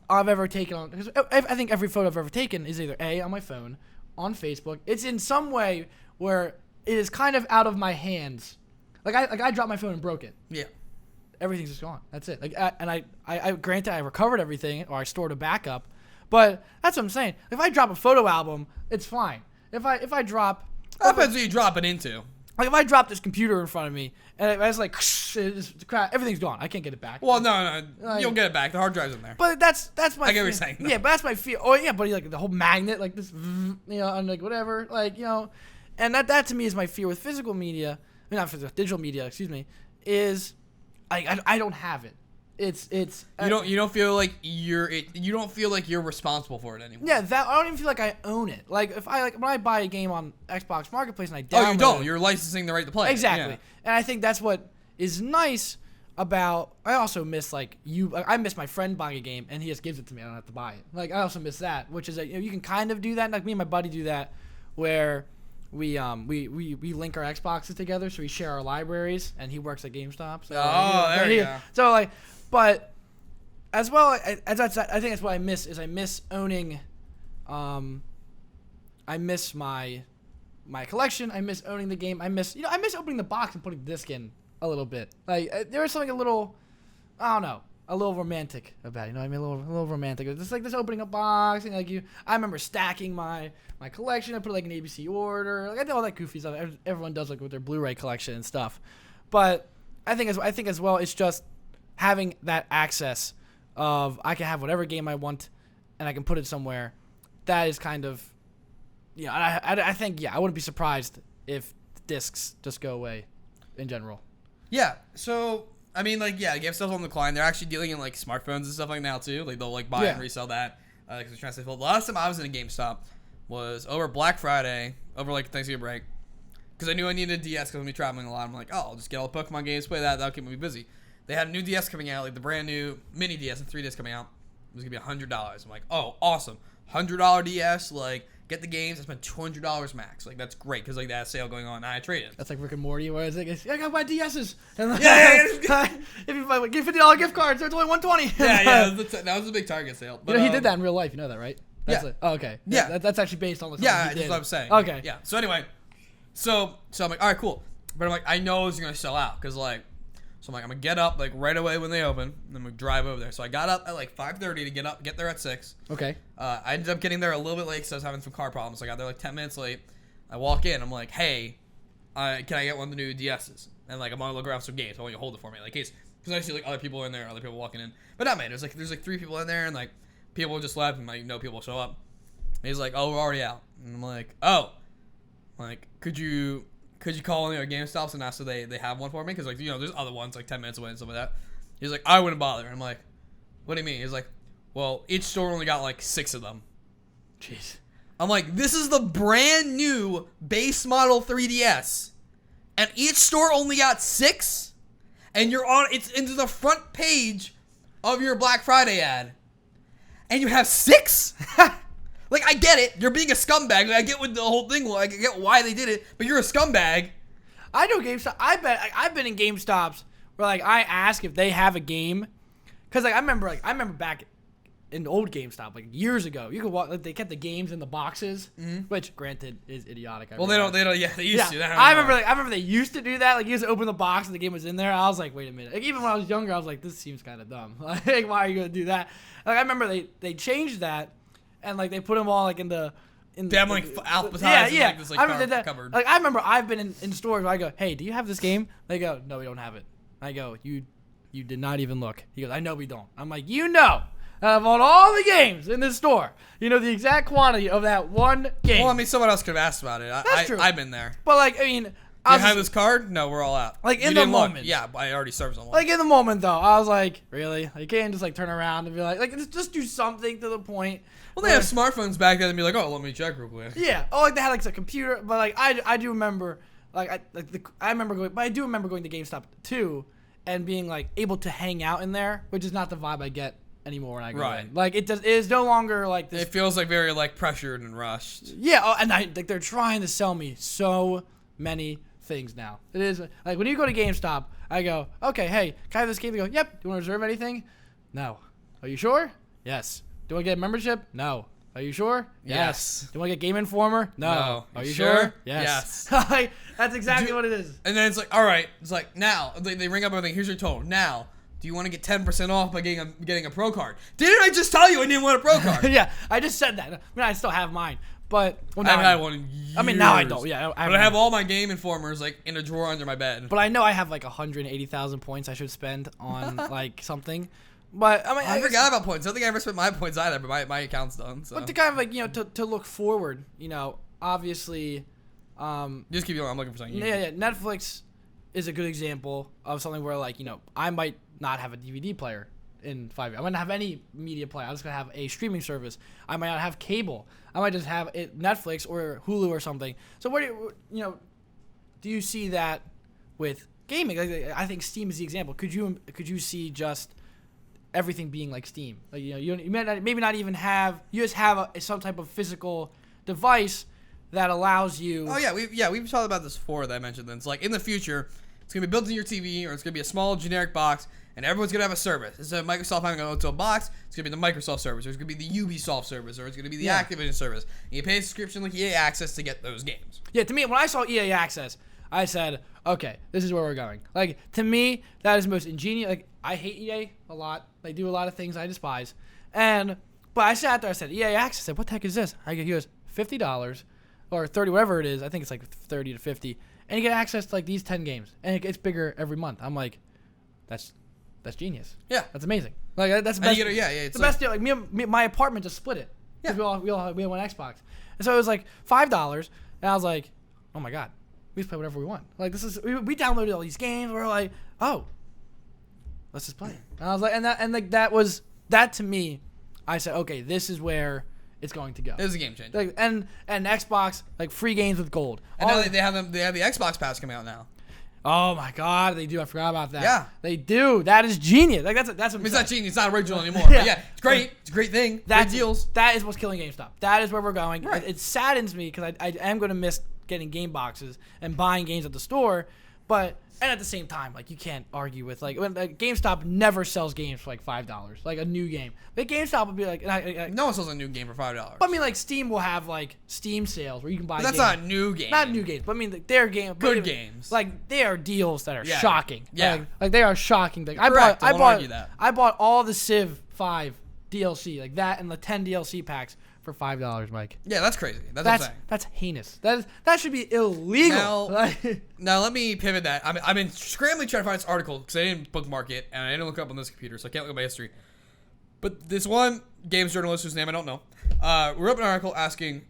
I've ever taken because I think every photo I've ever taken is either on my phone, on Facebook. It's in some way where it is kind of out of my hands. Like I dropped my phone and broke it. Yeah. Everything's just gone. That's it. Like and I granted I recovered everything or I stored a backup, but that's what I'm saying. If I drop a photo album, it's fine. If I drop, that depends what you drop it into. Like if I drop this computer in front of me and it's like everything's gone. I can't get it back. Well, no, you'll get it back. The hard drive's in there. But that's my. I get what you're saying. Yeah, but that's my fear. Oh yeah, but like the whole magnet, like this, and like whatever, like and that to me is my fear with physical media. I mean, not physical, digital media. Excuse me. Is I don't have it. it's You don't feel like you don't feel like you're responsible for it anymore. Yeah, that I don't even feel like I own it. Like if I when I buy a game on Xbox Marketplace and I download you don't. You're licensing the right to play. Exactly. Yeah. And I think that's what is nice about. I also miss I miss my friend buying a game and he just gives it to me. I don't have to buy it. Like I also miss that, which is that you can kind of do that. Like me and my buddy do that, where we link our Xboxes together, so we share our libraries, and he works at GameStop. So, there you go. So like, but as well as I think that's what I miss is I miss owning, I miss my collection. I miss owning the game. I miss opening the box and putting the disc in a little bit. Like there was something a little, I don't know, a little romantic about it. You know what I mean? A little romantic. It's just like this opening a box and I remember stacking my collection. I put it like an ABC order. Like I did all that goofy stuff. Everyone does like with their Blu-ray collection and stuff. But I think as well, it's just having that access of I can have whatever game I want and I can put it somewhere. That is kind of, I think I wouldn't be surprised if discs just go away in general. Yeah. So I mean, like, yeah, GameStop's on the decline. They're actually dealing in like smartphones and stuff like now too. Like they'll like buy and resell that. Because they're trying to stay full. The last time I was in a GameStop was over Black Friday, over like Thanksgiving break, because I knew I needed a DS because I'm gonna be traveling a lot. I'm like, oh, I'll just get all the Pokemon games, play that. That'll keep me busy. They had a new DS coming out, like the brand new mini DS and 3DS coming out. It was gonna be $100. I'm like, oh, awesome, $100 DS. Like, get the games. I spent $200 max. Like, that's great because like that sale going on. And I traded. That's like Rick and Morty, where it's like, I gotta buy DSs. And like, yeah. If you buy get $50 gift cards, it's only $120. Yeah. That was a big Target sale. But he did that in real life. You know that, right? That's okay. Yeah. That's actually based on the. Yeah, that's what I'm saying. Okay. Yeah. So anyway, so I'm like, all right, cool. But I'm like, I know it's gonna sell out because like. So I'm like, I'm gonna get up like right away when they open, and I'm gonna drive over there. So I got up at like 5:30 to get there at 6. Okay. I ended up getting there a little bit late because I was having some car problems. So I got there like 10 minutes late. I walk in, I'm like, hey, can I get one of the new DSs? And like I'm gonna look around some games. I want you to hold it for me, like case because I see like other people in there, other people walking in. But not man, there's like 3 people in there, and like people just left, and like no people show up. And he's like, oh, we're already out. And I'm like, oh, like could you call in GameStops and ask if they have one for me? Because, like, there's other ones, like, 10 minutes away and stuff like that. He's like, I wouldn't bother. And I'm like, what do you mean? He's like, well, each store only got, like, 6 of them. Jeez. I'm like, this is the brand new base model 3DS. And each store only got 6? And it's into the front page of your Black Friday ad. And you have 6? Like, I get it. You're being a scumbag. Like, I get what the whole thing was. I get why they did it. But you're a scumbag. I know GameStop. I've been in GameStops where, like, I ask if they have a game. Because, like, I remember back in old GameStop, like, years ago, you could walk, like, they kept the games in the boxes, which, granted, is idiotic. Well, they don't, yeah, they used to. I remember they used to do that. Like, you used to open the box and the game was in there. I was like, wait a minute. Like, even when I was younger, I was like, this seems kind of dumb. Like, why are you going to do that? Like, I remember they changed that. And like they put them all like in the they have like alphabetized like this like covered. Like I remember I've been in stores where I go, hey, do you have this game? They go, no, we don't have it. I go, you did not even look. He goes, I know we don't. I'm like, out of all the games in this store, the exact quantity of that one game. Well, I mean, someone else could have asked about it. That's true. I've been there. But like, I mean, you have this card? No, we're all out. Like in the moment. Yeah, I already served someone. Like in the moment though, I was like, really? Like, you can't just like turn around and be like just do something to the point. Well, they have smartphones back then and be like, oh, let me check real quick. Yeah. Oh, like they had like a computer, but like I do remember I remember going, but I do remember going to GameStop too, and being like able to hang out in there, which is not the vibe I get anymore when I go in. Like it is no longer like this. It feels like very like pressured and rushed. Yeah. Oh, and like they're trying to sell me so many things now. It is like when you go to GameStop, I go, okay, hey, can I have this game? They go, yep. Do you want to reserve anything? No. Are you sure? Yes. Do you want to get a membership? No. Are you sure? Yes. Do you want to get Game Informer? No. Are you sure? Yes. Like, that's exactly what it is. And then it's like, all right. It's like, now. They ring up everything. Here's your total. Now, do you want to get 10% off by getting a Pro card? Didn't I just tell you I didn't want a Pro card? Yeah, I just said that. I mean, I still have mine. But I haven't had one in years. I mean, now I don't. Yeah, but I have all my Game Informers like in a drawer under my bed. But I know I have like 180,000 points I should spend on like something. But I mean, I forgot about points. I don't think I ever spent my points either. But my account's done. So. But to kind of like to look forward, obviously. Just keep going. I'm looking for something. Yeah. Netflix is a good example of something where like I might not have a DVD player in 5 years. I might not have any media player. I'm just gonna have a streaming service. I might not have cable. I might just have it Netflix or Hulu or something. So what do do you see that with gaming? Like, I think Steam is the example. Could you see just everything being like Steam? Like, you may not, maybe not even have, you just have some type of physical device that allows you. Oh yeah, we've talked about this before. That I mentioned this. Like in the future, it's gonna be built in your TV, or it's gonna be a small generic box, and everyone's gonna have a service. Instead of Microsoft having to go to a box, it's gonna be the Microsoft service, or it's gonna be the Ubisoft service, or it's gonna be the Activision service. And you pay a subscription like EA Access to get those games. Yeah, to me, when I saw EA Access, I said, okay, this is where we're going. Like, to me, that is the most ingenious. Like, I hate EA a lot. They do a lot of things I despise. But I sat there, I said, EA Access. I said, what the heck is this? He goes, $50 or 30, whatever it is. I think it's like 30 to 50. And you get access to like these 10 games. And it gets bigger every month. I'm like, that's genius. Yeah. That's amazing. Like, that's the best. It's the best deal. Like, my apartment just split it. Yeah. We all had one Xbox. And so it was like $5. And I was like, oh my God. We just play whatever we want. Like, this is, we downloaded all these games. We're like, oh, let's just play. And I was like, that to me, I said, okay, this is where it's going to go. It was a game changer. Like, and Xbox, like, free games with gold. And now they have the Xbox Pass coming out now. Oh my God, they do. I forgot about that. Yeah, they do. That is genius. Like that's what it's not genius. It's not original anymore. Yeah. But yeah, it's great. It's a great thing. Great deals. That is what's killing GameStop. That is where we're going. Right. It saddens me because I am going to miss getting game boxes and buying games at the store, and at the same time, like, you can't argue with, like, when GameStop never sells games for like $5, like a new game. But GameStop would be like, no one sells a new game for $5. But I mean, like, Steam will have like Steam sales where you can buy. But that's games. not a new game. Not new games, but I mean, they're good games. Like, they are deals that are shocking. Yeah, like they are shocking. Like, correct. I won't argue that. I bought all the Civ 5 DLC, like that, and the 10 DLC packs for $5, Mike. Yeah, that's crazy. That's what I'm saying. That's heinous. That should be illegal. Now let me pivot that. I've been scrambling trying to find this article because I didn't bookmark it and I didn't look up on this computer, so I can't look at my history. But this one games journalist whose name I don't know wrote an article asking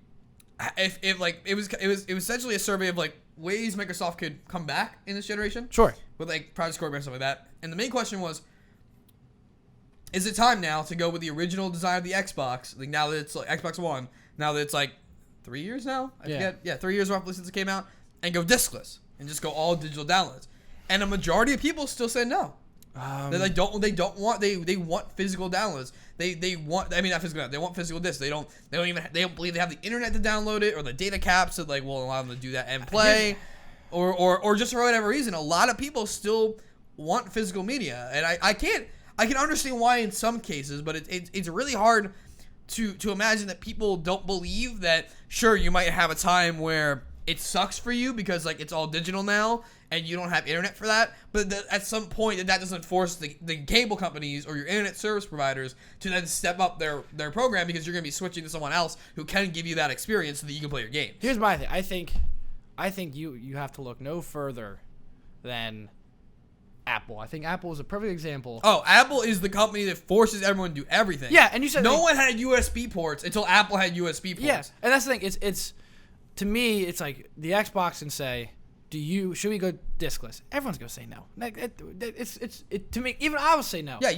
if like it was essentially a survey of like ways Microsoft could come back in this generation. Sure. With like Project Scorpion and stuff like that. And the main question was, is it time now to go with the original design of the Xbox? Like, now that it's like Xbox One, now that it's like 3 years now? I forget. Yeah, 3 years roughly since it came out. And go discless and just go all digital downloads. And a majority of people still say no. They want physical downloads. They want, I mean, not physical downloads, they want physical discs. They don't believe they have the internet to download it or the data caps that like will allow them to do that and play. Or just for whatever reason, a lot of people still want physical media. And I can understand why in some cases, but it's really hard to imagine that people don't believe that, sure, you might have a time where it sucks for you because like it's all digital now and you don't have internet for that, but at some point that doesn't force the cable companies or your internet service providers to then step up their program because you're going to be switching to someone else who can give you that experience so that you can play your game. Here's my thing. I think you have to look no further than Apple. I think Apple is a perfect example. Oh, Apple is the company that forces everyone to do everything. Yeah, and you said no one had USB ports until Apple had USB ports. Yeah, and that's the thing. It's to me, it's like the Xbox can say, should we go discless? Everyone's gonna say no. Like it's to me. Even I will say no. Yeah,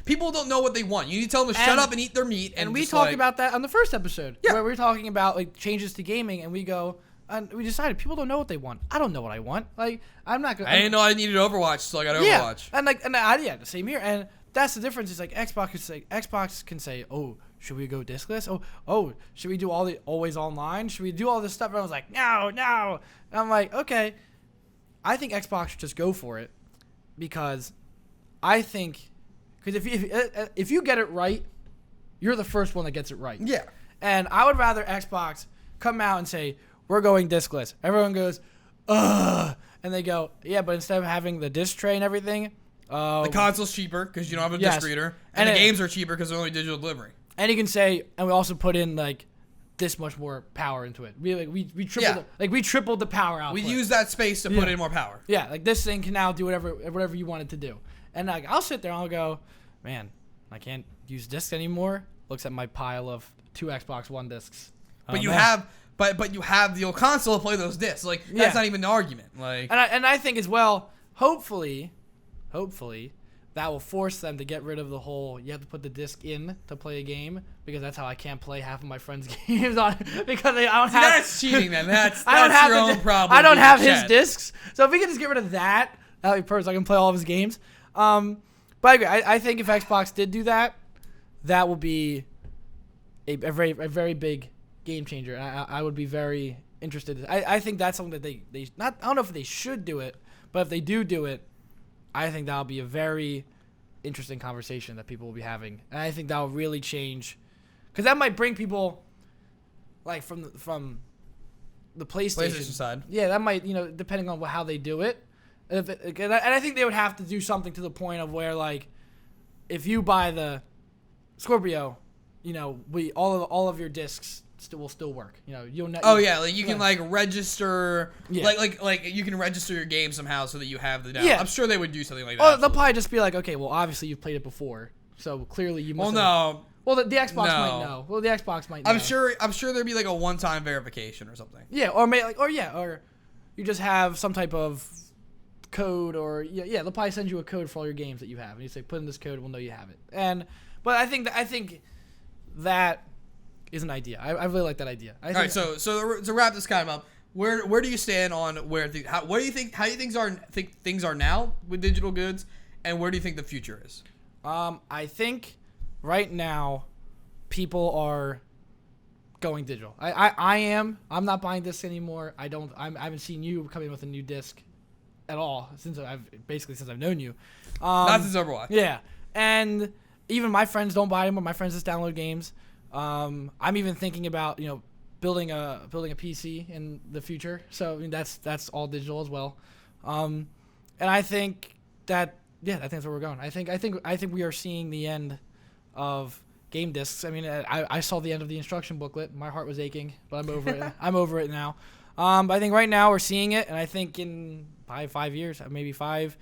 people don't know what they want. You need to tell them to shut up and eat their meat. And we talked about that on the first episode. Yeah, where we were talking about like changes to gaming, and we go. And we decided people don't know what they want. I don't know what I want. Like, I'm not gonna. I didn't know I needed Overwatch, so I got Overwatch. And the same here. And that's the difference. Is like Xbox can say, oh, should we go discless? Oh, should we do all the always online? Should we do all this stuff? And I was like, no. And I'm like, okay. I think Xbox should just go for it because if you get it right, you're the first one that gets it right. Yeah. And I would rather Xbox come out and say, we're going discless. Everyone goes, ugh. And they go, yeah, but instead of having the disc tray and everything. The console's cheaper because you don't have a disc reader. And the games are cheaper because they're only digital delivery. And you can say, and we also put in like this much more power into it. We tripled the power output. We use that space to put in more power. Yeah, like this thing can now do whatever you want it to do. And like I'll sit there and I'll go, man, I can't use discs anymore. Looks at my pile of 2 Xbox One discs. But you have the old console to play those discs. Like that's not even the argument. Like and I think as well, hopefully that will force them to get rid of the whole you have to put the disc in to play a game, because that's how I can't play half of my friends' games on because I don't have. That's cheating then. That's have your own problem. I don't have his Chet. discs, so if we can just get rid of that, that would be perfect. I can play all of his games. But I agree. I think if Xbox did do that, that would be a very big game changer. I would be very interested. I think that's something that they not. I don't know if they should do it, but if they do it, I think that'll be a very interesting conversation that people will be having, and I think that'll really change, because that might bring people like from the PlayStation side. Yeah, that might, depending on how they do it. And I think they would have to do something to the point of where, like, if you buy the Scorpio, all of your discs will still work. You'll not. Oh yeah, like you can like register, Yeah. like you can register your game somehow so that you have the down. Yeah. I'm sure they would do something like that. Oh, they'll absolutely. probably just be like, okay, well, obviously you've played it before, so clearly you must. Well, no. Well, the Xbox No. might know. Well, the Xbox might know. I'm sure there'd be like a one-time verification or something. Yeah, or you just have some type of code, or they'll probably send you a code for all your games that you have, and you say put in this code, we'll know you have it. But I think that is an idea. I really like that idea. All right, so to wrap this kind of up, where do you stand on what do you think things are now with digital goods, and where do you think the future is? I think right now people are going digital. I am. I'm not buying discs anymore. I haven't seen you come in with a new disc at all since I've known you. Not since Overwatch. Yeah, and even my friends don't buy them. My friends just download games. I'm even thinking about building a PC in the future. So I mean, that's all digital as well. And I think I think that's where we're going. I think we are seeing the end of game discs. I mean, I saw the end of the instruction booklet. My heart was aching, but I'm over it. I'm over it now. But I think right now we're seeing it, and I think in 5 years, maybe not 5.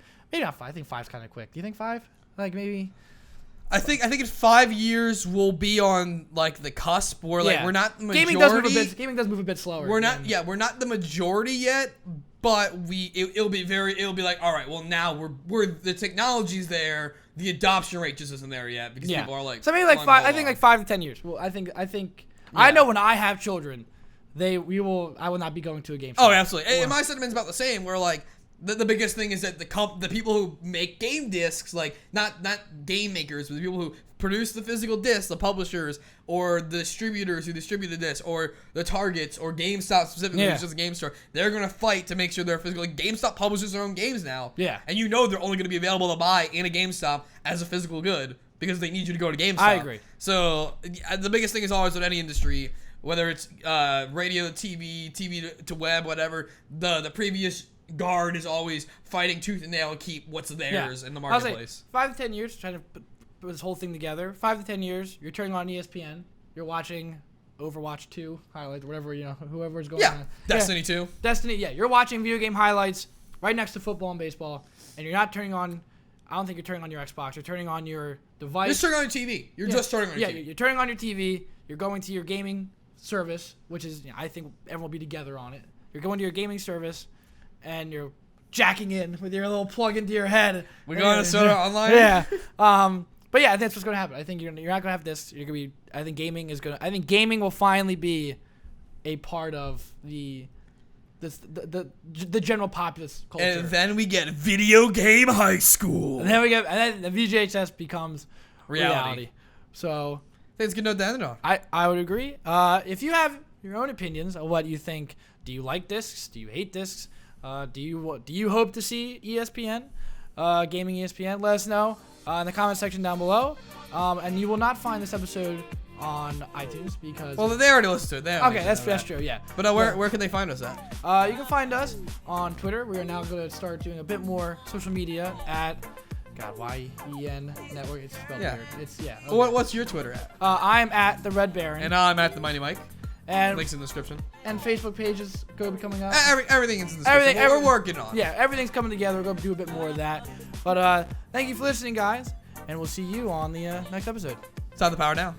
I think 5's kind of quick. Do you think 5? Like maybe. I think in 5 years we'll be on like the cusp where like we're not the majority. Gaming does move a bit slower. We're not the majority yet, but it'll be like, all right, well now we're the technology's there, the adoption rate just isn't there yet because people are like. So maybe like 5. I think like 5 to 10 years. Well, I think. I know when I have children, I will not be going to a game store. Oh, absolutely. And my sentiment's about the same. Where like the biggest thing is that the people who make game discs, like not game makers, but the people who produce the physical discs, the publishers or the distributors who distribute the discs, or the Targets or GameStop specifically, which is a game store, they're gonna fight to make sure they're physical. Like GameStop publishes their own games now. Yeah. And they're only gonna be available to buy in a GameStop as a physical good because they need you to go to GameStop. I agree. So the biggest thing is always with any industry, whether it's radio, TV to web, whatever, the previous guard is always fighting tooth and nail to keep what's theirs in the marketplace. 5 to 10 years, trying to put this whole thing together. 5 to 10 years, you're turning on ESPN, you're watching Overwatch 2 highlights, whatever, whoever's going on. Destiny 2. Destiny, you're watching video game highlights right next to football and baseball, and you're not turning on. I don't think you're turning on your Xbox. You're turning on your device. You're just turning on your TV. You're just turning on your TV. You're turning on your TV. You're going to your gaming service, which is, I think everyone will be together on it. You're going to your gaming service, and you're jacking in with your little plug into your head. We're going to Soda Online? Yeah. But yeah, I think that's what's going to happen. I think you're not going to have this. You're going to be. I think gaming will finally be a part of the general populace culture. And then we get video game high school. And then the VGHS becomes reality. So I think it's a good note to end it on. I would agree. If you have your own opinions of what you think, do you like discs? Do you hate discs? Do you hope to see ESPN, gaming ESPN? Let us know in the comment section down below. And you will not find this episode on iTunes because they already listened to it. Okay, that's true. Yeah. But where can they find us at? You can find us on Twitter. We are now going to start doing a bit more social media at YEN Network. It's spelled weird. It's Okay. What's your Twitter at? I'm at the Red Baron. And I'm at the Mighty Mike. And links in the description. And Facebook pages going to be coming up. Everything is in the description. We're working on it. Yeah, everything's coming together. We're going to do a bit more of that. But thank you for listening, guys. And we'll see you on the next episode. It's time to power down.